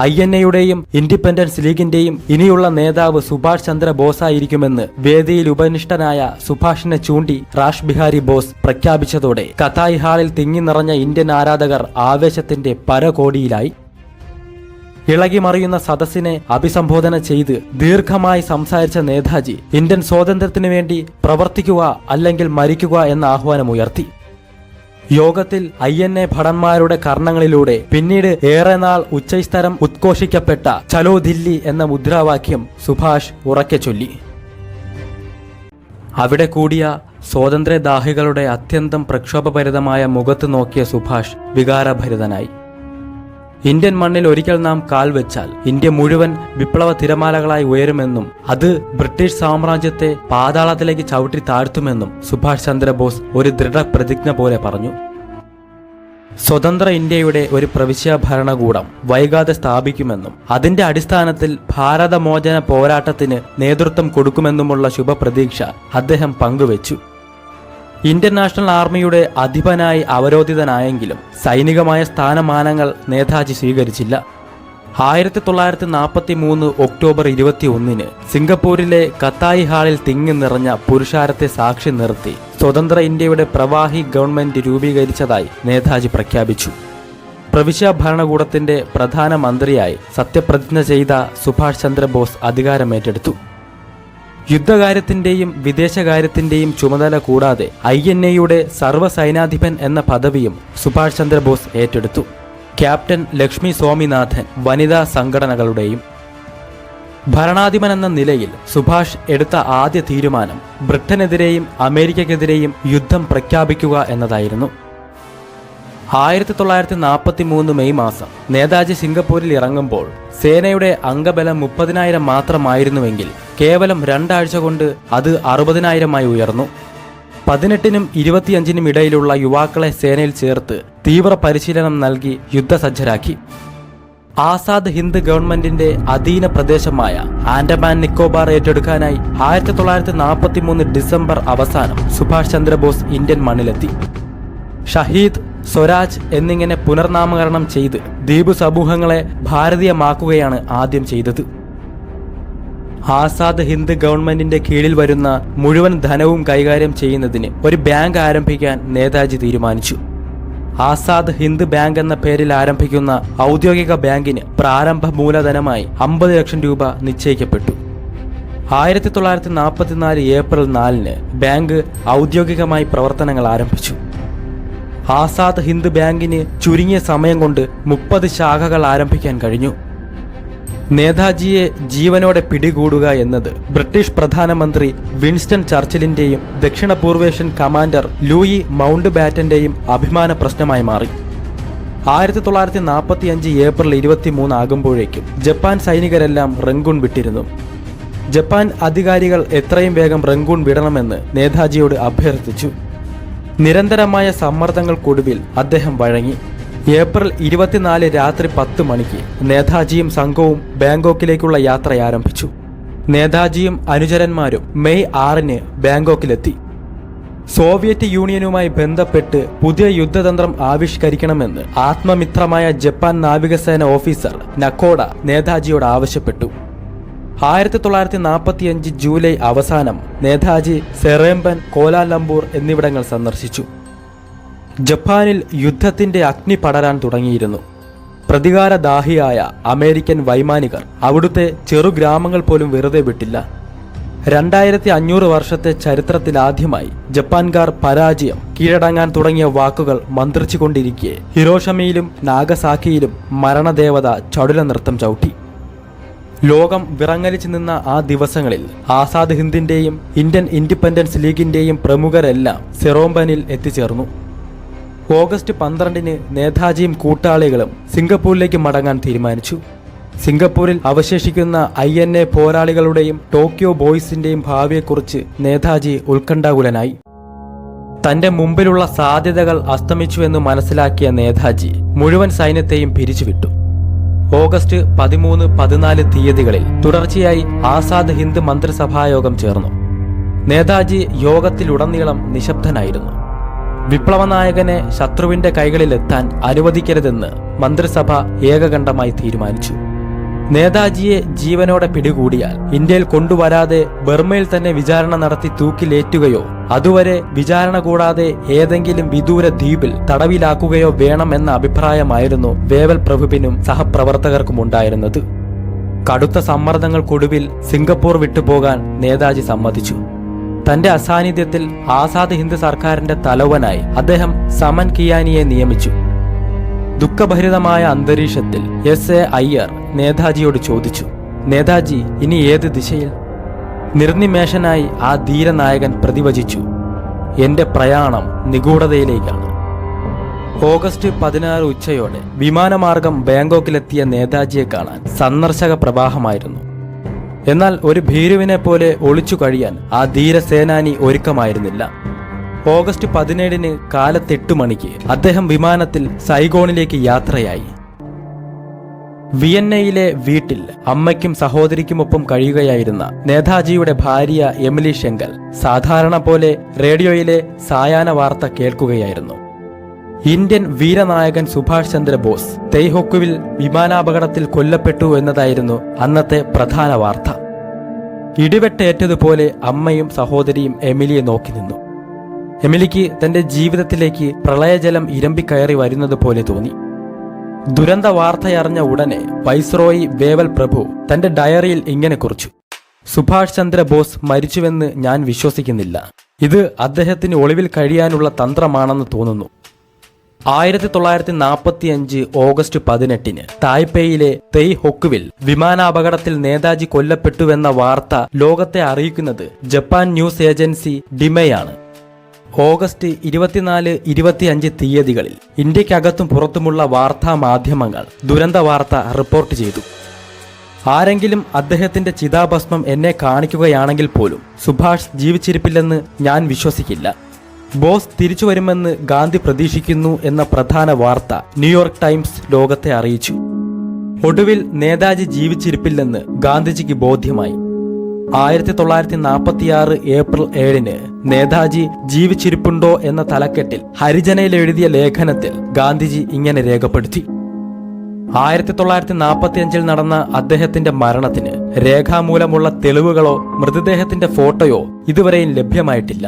INA-യുടെയും ഇൻഡിപെൻഡൻസ് ലീഗിന്റെയും ഇനിയുള്ള നേതാവ് സുഭാഷ് ചന്ദ്ര ബോസായിരിക്കുമെന്ന് വേദിയിൽ ഉപനിഷ്ഠനായ സുഭാഷിനെ ചൂണ്ടി റാഷ് ബിഹാരി ബോസ് പ്രഖ്യാപിച്ചതോടെ കതായി ഹാളിൽ തിങ്ങി നിറഞ്ഞ ഇന്ത്യൻ ആരാധകർ ആവേശത്തിന്റെ പരകോടിയിലായി. ഇളകിമറിയുന്ന സദസ്സിനെ അഭിസംബോധന ചെയ്ത് ദീർഘമായി സംസാരിച്ച നേതാജി ഇന്ത്യൻ സ്വാതന്ത്ര്യത്തിനു വേണ്ടി പ്രവർത്തിക്കുക അല്ലെങ്കിൽ മരിക്കുക എന്ന ആഹ്വാനമുയർത്തി. യോഗത്തിൽ INA ഭടന്മാരുടെ കർണങ്ങളിലൂടെ പിന്നീട് ഏറെ നാൾ ഉച്ചസ്ഥരം ഉദ്ഘോഷിക്കപ്പെട്ട ചലോ ദില്ലി എന്ന മുദ്രാവാക്യം സുഭാഷ് ഉറക്കെ ചൊല്ലി. അവിടെ കൂടിയ സ്വാതന്ത്ര്യദാഹികളുടെ അത്യന്തം പ്രക്ഷോഭഭരിതമായ മുഖത്ത് നോക്കിയ സുഭാഷ് വികാരഭരിതനായി. ഇന്ത്യൻ മണ്ണിൽ ഒരിക്കൽ നാം കാൽ വെച്ചാൽ ഇന്ത്യ മുഴുവൻ വിപ്ലവ തിരമാലകളായി ഉയരുമെന്നും അത് ബ്രിട്ടീഷ് സാമ്രാജ്യത്തെ പാതാളത്തിലേക്ക് ചവിട്ടി താഴ്ത്തുമെന്നും സുഭാഷ് ചന്ദ്രബോസ് ഒരു ദൃഢപ്രതിജ്ഞ പോലെ പറഞ്ഞു. സ്വതന്ത്ര ഇന്ത്യയുടെ ഒരു പ്രവിശ്യ ഭരണകൂടം വൈകാതെ സ്ഥാപിക്കുമെന്നും അതിന്റെ അടിസ്ഥാനത്തിൽ ഭാരതമോചന പോരാട്ടത്തിന് നേതൃത്വം കൊടുക്കുമെന്നുമുള്ള ശുഭപ്രതീക്ഷ അദ്ദേഹം പങ്കുവച്ചു. ഇന്ത്യൻ നാഷണൽ ആർമിയുടെ അധിപനായി അവരോധിതനായെങ്കിലും സൈനികമായ സ്ഥാനമാനങ്ങൾ നേതാജി സ്വീകരിച്ചില്ല. 1943 ഒക്ടോബർ 21 സിംഗപ്പൂരിലെ കത്തായി ഹാളിൽ തിങ്ങി നിറഞ്ഞ പുരുഷാരത്തെ സാക്ഷി നിർത്തി സ്വതന്ത്ര ഇന്ത്യയുടെ പ്രവാഹി ഗവൺമെന്റ് രൂപീകരിച്ചതായി നേതാജി പ്രഖ്യാപിച്ചു. പ്രവിശ്യ ഭരണകൂടത്തിന്റെ പ്രധാനമന്ത്രിയായി സത്യപ്രതിജ്ഞ ചെയ്ത സുഭാഷ് ചന്ദ്രബോസ് അധികാരമേറ്റെടുത്തു. യുദ്ധകാര്യത്തിന്റെയും വിദേശകാര്യത്തിന്റെയും ചുമതല കൂടാതെ INA-യുടെ സർവ്വസൈനാധിപൻ എന്ന പദവിയും സുഭാഷ് ചന്ദ്രബോസ് ഏറ്റെടുത്തു. ക്യാപ്റ്റൻ ലക്ഷ്മി സ്വാമിനാഥൻ വനിതാ സംഘടനകളുടെയും ഭരണാധിപൻ എന്ന നിലയിൽ സുഭാഷ് എടുത്ത ആദ്യ തീരുമാനം ബ്രിട്ടനെതിരെയും അമേരിക്കക്കെതിരെയും യുദ്ധം പ്രഖ്യാപിക്കുക എന്നതായിരുന്നു. 1943 മെയ് മാസം നേതാജി സിംഗപ്പൂരിൽ ഇറങ്ങുമ്പോൾ സേനയുടെ അംഗബലം 30,000 മാത്രമായിരുന്നുവെങ്കിൽ കേവലം 2 ആഴ്ച കൊണ്ട് അത് 60,000-ആയി ഉയർന്നു. 18-നും 25-നും ഇടയിലുള്ള യുവാക്കളെ സേനയിൽ ചേർത്ത് തീവ്ര പരിശീലനം നൽകി യുദ്ധസജ്ജരാക്കി. ആസാദ് ഹിന്ദ് ഗവൺമെന്റിന്റെ അധീന പ്രദേശമായ ആൻഡമാൻ നിക്കോബാർ ഏറ്റെടുക്കാനായി 1943 ഡിസംബർ അവസാനം സുഭാഷ് ചന്ദ്രബോസ് ഇന്ത്യൻ മണ്ണിലെത്തി. ഷഹീദ്, സ്വരാജ് എന്നിങ്ങനെ പുനർനാമകരണം ചെയ്ത് ദ്വീപ് സമൂഹങ്ങളെ ഭാരതീയമാക്കുകയാണ് ആദ്യം ചെയ്തത്. ആസാദ് ഹിന്ദ് ഗവൺമെന്റിന്റെ കീഴിൽ വരുന്ന മുഴുവൻ ധനവും കൈകാര്യം ചെയ്യുന്നതിന് ഒരു ബാങ്ക് ആരംഭിക്കാൻ നേതാജി തീരുമാനിച്ചു. ആസാദ് ഹിന്ദ് ബാങ്ക് എന്ന പേരിൽ ആരംഭിക്കുന്ന ഔദ്യോഗിക ബാങ്കിന് പ്രാരംഭ മൂലധനമായി 50 ലക്ഷം രൂപ നിശ്ചയിക്കപ്പെട്ടു. 1944 ഏപ്രിൽ 4 ബാങ്ക് ഔദ്യോഗികമായി പ്രവർത്തനങ്ങൾ ആരംഭിച്ചു. ആസാദ് ഹിന്ദ് ബാങ്കിന് ചുരുങ്ങിയ സമയം കൊണ്ട് 30 ശാഖകൾ ആരംഭിക്കാൻ കഴിഞ്ഞു. നേതാജിയെ ജീവനോടെ പിടികൂടുക എന്നത് ബ്രിട്ടീഷ് പ്രധാനമന്ത്രി വിൻസ്റ്റൺ ചർച്ചിലിന്റെയും ദക്ഷിണ പൂർവേഷ്യൻ കമാൻഡർ ലൂയി മൗണ്ട് ബാറ്റന്റെയും അഭിമാന പ്രശ്നമായി മാറി. 1945 ഏപ്രിൽ 23 ആകുമ്പോഴേക്കും ജപ്പാൻ സൈനികരെല്ലാം റംഗൂൺ വിട്ടിരുന്നു. ജപ്പാൻ അധികാരികൾ എത്രയും വേഗം റംഗൂൺ വിടണമെന്ന് നേതാജിയോട് അഭ്യർത്ഥിച്ചു. നിരന്തരമായ സമ്മർദ്ദങ്ങൾക്കൊടുവിൽ അദ്ദേഹം വഴങ്ങി. ഏപ്രിൽ 24 രാത്രി 10 മണിക്ക് നേതാജിയും സംഘവും ബാങ്കോക്കിലേക്കുള്ള യാത്ര ആരംഭിച്ചു. നേതാജിയും അനുചരന്മാരും മെയ് 6 ബാങ്കോക്കിലെത്തി. സോവിയറ്റ് യൂണിയനുമായി ബന്ധപ്പെട്ട് പുതിയ യുദ്ധതന്ത്രം ആവിഷ്കരിക്കണമെന്ന് ആത്മമിത്രമായ ജപ്പാൻ നാവികസേന ഓഫീസർ നക്കോഡ നേതാജിയോട് ആവശ്യപ്പെട്ടു. 1945 ജൂലൈ അവസാനം നേതാജി സെറേംബൻ, കോലാലംപൂർ എന്നിവിടങ്ങൾ സന്ദർശിച്ചു. ജപ്പാനിൽ യുദ്ധത്തിന്റെ അഗ്നി പടരാൻ തുടങ്ങിയിരുന്നു. പ്രതികാരദാഹിയായ അമേരിക്കൻ വൈമാനികർ അവിടുത്തെ ചെറുഗ്രാമങ്ങൾ പോലും വെറുതെ വിട്ടില്ല. 2500 വർഷത്തെ ചരിത്രത്തിലാദ്യമായി ജപ്പാൻകാർ പരാജയം, കീഴടങ്ങാൻ തുടങ്ങിയ വാക്കുകൾ മന്ത്രിച്ചുകൊണ്ടിരിക്കെ ഹിരോഷിമയിലും നാഗസാക്കിയിലും മരണദേവത ചടുല നൃത്തം ചവിട്ടി. ലോകം വിറങ്ങലിച്ചു നിന്ന ആ ദിവസങ്ങളിൽ ആസാദ് ഹിന്ദിന്റെയും ഇന്ത്യൻ ഇൻഡിപെൻഡൻസ് ലീഗിന്റെയും പ്രമുഖരെല്ലാം സെറോംബനിൽ എത്തിച്ചേർന്നു. ഓഗസ്റ്റ് 12 നേതാജിയും കൂട്ടാളികളും സിംഗപ്പൂരിലേക്ക് മടങ്ങാൻ തീരുമാനിച്ചു. സിംഗപ്പൂരിൽ അവശേഷിക്കുന്ന INA പോരാളികളുടെയും ടോക്കിയോ ബോയ്സിന്റെയും ഭാവിയെക്കുറിച്ച് നേതാജി ഉത്കണ്ഠാകുലനായി. തന്റെ മുമ്പിലുള്ള സാധ്യതകൾ അസ്തമിച്ചുവെന്ന് മനസ്സിലാക്കിയ നേതാജി മുഴുവൻ സൈന്യത്തെയും പിരിച്ചുവിട്ടു. ഓഗസ്റ്റ് 13, 14 തീയതികളിൽ തുടർച്ചയായി ആസാദ് ഹിന്ദ് മന്ത്രിസഭായോഗം ചേർന്നു. നേതാജി യോഗത്തിലുടനീളം നിശബ്ദനായിരുന്നു. വിപ്ലവനായകനെ ശത്രുവിന്റെ കൈകളിലെത്താൻ അനുവദിക്കരുതെന്ന് മന്ത്രിസഭ ഏകകണ്ഠമായി തീരുമാനിച്ചു. നേതാജിയെ ജീവനോടെ പിടികൂടിയാൽ ഇന്ത്യയിൽ കൊണ്ടുവരാതെ ബർമയിൽ തന്നെ വിചാരണ നടത്തി തൂക്കിലേറ്റുകയോ അതുവരെ വിചാരണ കൂടാതെ ഏതെങ്കിലും വിദൂര ദ്വീപിൽ തടവിലാക്കുകയോ വേണമെന്ന അഭിപ്രായമായിരുന്നു വേവൽ പ്രഭുവിനും സഹപ്രവർത്തകർക്കും ഉണ്ടായിരുന്നത്. കടുത്ത സമ്മർദ്ദങ്ങൾക്കൊടുവിൽ സിംഗപ്പൂർ വിട്ടുപോകാൻ നേതാജി സമ്മതിച്ചു. തന്റെ അസാന്നിധ്യത്തിൽ ആസാദ് ഹിന്ദ് സർക്കാരിന്റെ തലവനായി അദ്ദേഹം സമൻ കിയാനിയെ നിയമിച്ചു. ദുഃഖഭരിതമായ അന്തരീക്ഷത്തിൽ SA അയ്യർ നേതാജിയോട് ചോദിച്ചു, നേതാജി ഇനി ഏത് ദിശയിൽ? നിർനിമേഷനായി ആ ധീരനായകൻ പ്രതിവചിച്ചു, എന്റെ പ്രയാണം നിഗൂഢതയിലേക്കാണ്. ഓഗസ്റ്റ് 16 ഉച്ചയോടെ വിമാനമാർഗം ബാങ്കോക്കിലെത്തിയ നേതാജിയെ കാണാൻ സന്ദർശക പ്രവാഹമായിരുന്നു. എന്നാൽ ഒരു ഭീരുവിനെ പോലെ ഒളിച്ചു കഴിയാൻ ആ ധീരസേനാനി ഒരുക്കമായിരുന്നില്ല. ഓഗസ്റ്റ് 17 കാലത്ത് 8 മണിക്ക് അദ്ദേഹം വിമാനത്തിൽ സൈഗോണിലേക്ക് യാത്രയായി. വിയന്നയിലെ വീട്ടിൽ അമ്മയ്ക്കും സഹോദരിക്കുമൊപ്പം കഴിയുകയായിരുന്ന നേതാജിയുടെ ഭാര്യ എമിലി ഷെങ്കൽ സാധാരണ പോലെ റേഡിയോയിലെ സായാഹ്ന വാർത്ത കേൾക്കുകയായിരുന്നു. ഇന്ത്യൻ വീരനായകൻ സുഭാഷ് ചന്ദ്രബോസ് തെയ്ഹൊക്കുവിൽ വിമാനാപകടത്തിൽ കൊല്ലപ്പെട്ടു എന്നതായിരുന്നു അന്നത്തെ പ്രധാന വാർത്ത. ഇടിവെട്ടേറ്റതുപോലെ അമ്മയും സഹോദരിയും എമിലിയെ നോക്കി നിന്നു. എമിലിക്ക് തന്റെ ജീവിതത്തിലേക്ക് പ്രളയജലം ഇരമ്പിക്കയറി വരുന്നത് പോലെ തോന്നി. ദുരന്ത വാർത്തയറിഞ്ഞ ഉടനെ വൈസ്രോയി വേവൽ പ്രഭു തന്റെ ഡയറിയിൽ ഇങ്ങനെ കുറിച്ചു, സുഭാഷ് ചന്ദ്രബോസ് മരിച്ചുവെന്ന് ഞാൻ വിശ്വസിക്കുന്നില്ല. ഇത് അദ്ദേഹത്തിന് ഒളിവിൽ കഴിയാനുള്ള തന്ത്രമാണെന്ന് തോന്നുന്നു. 1945 ഓഗസ്റ്റ് 18 തായ്പേയിലെ തെയ്ഹൊക്കുവിൽ വിമാനാപകടത്തിൽ നേതാജി കൊല്ലപ്പെട്ടുവെന്ന വാർത്ത ലോകത്തെ അറിയിക്കുന്നത് ജപ്പാൻ ന്യൂസ് ഏജൻസി ഡിമയാണ്. ഓഗസ്റ്റ് 24, 25 തീയതികളിൽ ഇന്ത്യക്കകത്തും പുറത്തുമുള്ള വാർത്താ മാധ്യമങ്ങൾ ദുരന്ത വാർത്ത റിപ്പോർട്ട് ചെയ്തു. ആരെങ്കിലും അദ്ദേഹത്തിന്റെ ചിതാഭസ്മം എന്നെ കാണിക്കുകയാണെങ്കിൽ പോലും സുഭാഷ് ജീവിച്ചിരിപ്പില്ലെന്ന് ഞാൻ വിശ്വസിക്കില്ല. ബോസ് തിരിച്ചു വരുമെന്ന് ഗാന്ധി പ്രതീക്ഷിക്കുന്നു എന്ന പ്രധാന വാർത്ത ന്യൂയോർക്ക് ടൈംസ് ലോകത്തെ അറിയിച്ചു. ഒടുവിൽ നേതാജി ജീവിച്ചിരിപ്പില്ലെന്ന് ഗാന്ധിജിക്ക് ബോധ്യമായി. 1946 ഏപ്രിൽ 7 നേതാജി ജീവിച്ചിരിപ്പുണ്ടോ എന്ന തലക്കെട്ടിൽ ഹരിജനയിൽ എഴുതിയ ലേഖനത്തിൽ ഗാന്ധിജി ഇങ്ങനെ രേഖപ്പെടുത്തി, 1945 നടന്ന അദ്ദേഹത്തിന്റെ മരണത്തിന് രേഖാമൂലമുള്ള തെളിവുകളോ മൃതദേഹത്തിന്റെ ഫോട്ടോയോ ഇതുവരെയും ലഭ്യമായിട്ടില്ല.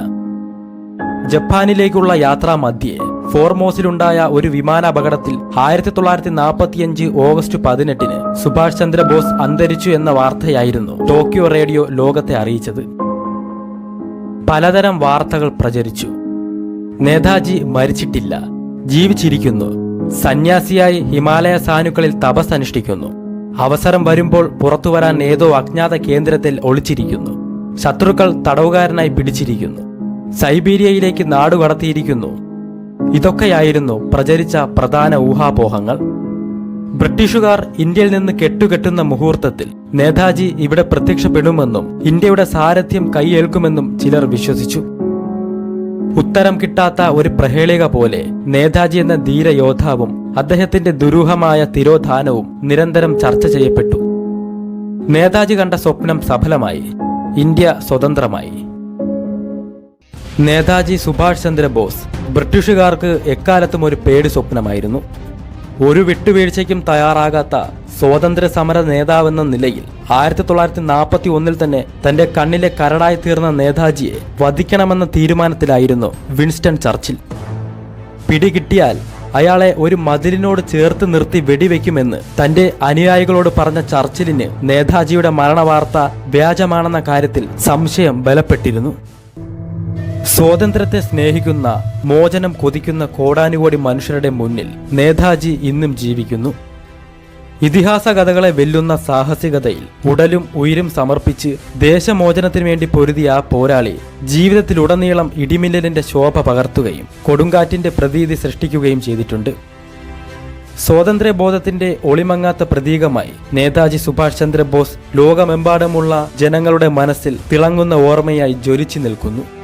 ജപ്പാനിലേക്കുള്ള യാത്രാമധ്യേ ഫോർമോസിലുണ്ടായ ഒരു വിമാനാപകടത്തിൽ 1945 ഓഗസ്റ്റ് 18 സുഭാഷ് ചന്ദ്രബോസ് അന്തരിച്ചു എന്ന വാർത്തയായിരുന്നു ടോക്കിയോ റേഡിയോ ലോകത്തെ അറിയിച്ചത്. പലതരം വാർത്തകൾ പ്രചരിച്ചു. നേതാജി മരിച്ചിട്ടില്ല, ജീവിച്ചിരിക്കുന്നു, സന്യാസിയായി ഹിമാലയ സാനുക്കളിൽ തപസ് അനുഷ്ഠിക്കുന്നു, അവസരം വരുമ്പോൾ പുറത്തുവരാൻ ഏതോ അജ്ഞാത കേന്ദ്രത്തിൽ ഒളിച്ചിരിക്കുന്നു, ശത്രുക്കൾ തടവുകാരനായി പിടിച്ചിരിക്കുന്നു, സൈബീരിയയിലേക്ക് നാടുകടത്തിയിരിക്കുന്നു. ഇതൊക്കെയായിരുന്നു പ്രചരിച്ച പ്രധാന ഊഹാപോഹങ്ങൾ. ബ്രിട്ടീഷുകാർ ഇന്ത്യയിൽ നിന്ന് കെട്ടുകെട്ടുന്ന മുഹൂർത്തത്തിൽ നേതാജി ഇവിടെ പ്രത്യക്ഷപ്പെടുമെന്നും ഇന്ത്യയുടെ സാരഥ്യം കൈയേൽക്കുമെന്നും ചിലർ വിശ്വസിച്ചു. ഉത്തരം കിട്ടാത്ത ഒരു പ്രഹേളിക പോലെ നേതാജി എന്ന ധീരയോദ്ധാവും അദ്ദേഹത്തിന്റെ ദുരൂഹമായ തിരോധാനവും നിരന്തരം ചർച്ച ചെയ്യപ്പെട്ടു. നേതാജി കണ്ട സ്വപ്നം സഫലമായി. ഇന്ത്യ സ്വതന്ത്രമായി. നേതാജി സുഭാഷ് ചന്ദ്രബോസ് ബ്രിട്ടീഷുകാർക്ക് എക്കാലത്തും ഒരു പേടി സ്വപ്നമായിരുന്നു. ഒരു വിട്ടുവീഴ്ചയ്ക്കും തയ്യാറാകാത്ത സ്വാതന്ത്ര്യ സമര നേതാവെന്ന നിലയിൽ 1941 തന്നെ തന്റെ കണ്ണിലെ കരടായി തീർന്ന നേതാജിയെ വധിക്കണമെന്ന തീരുമാനത്തിലായിരുന്നു വിൻസ്റ്റൺ ചർച്ചിൽ. പിടികിട്ടിയാൽ അയാളെ ഒരു മതിലിനോട് ചേർത്ത് നിർത്തി വെടിവെക്കുമെന്ന് തന്റെ അനുയായികളോട് പറഞ്ഞ ചർച്ചിലിന് നേതാജിയുടെ മരണവാർത്ത വ്യാജമാണെന്ന കാര്യത്തിൽ സംശയം ബലപ്പെട്ടിരുന്നു. സ്വാതന്ത്ര്യത്തെ സ്നേഹിക്കുന്ന, മോചനം കൊതിക്കുന്ന കോടാനുകോടി മനുഷ്യരുടെ മുന്നിൽ നേതാജി ഇന്നും ജീവിക്കുന്നു. ഇതിഹാസ കഥകളെ വെല്ലുന്ന സാഹസികതയിൽ ഉടലും ഉയിരും സമർപ്പിച്ച് ദേശമോചനത്തിനു വേണ്ടി പൊരുതിയ ആ പോരാളി ജീവിതത്തിലുടനീളം ഇടിമിന്നലിന്റെ ശോഭ പകർത്തുകയും കൊടുങ്കാറ്റിന്റെ പ്രതീതി സൃഷ്ടിക്കുകയും ചെയ്തിട്ടുണ്ട്. സ്വാതന്ത്ര്യബോധത്തിന്റെ ഒളിമങ്ങാത്ത പ്രതീകമായി നേതാജി സുഭാഷ് ചന്ദ്രബോസ് ലോകമെമ്പാടുമുള്ള ജനങ്ങളുടെ മനസ്സിൽ തിളങ്ങുന്ന ഓർമ്മയായി ജ്വലിച്ചു നിൽക്കുന്നു.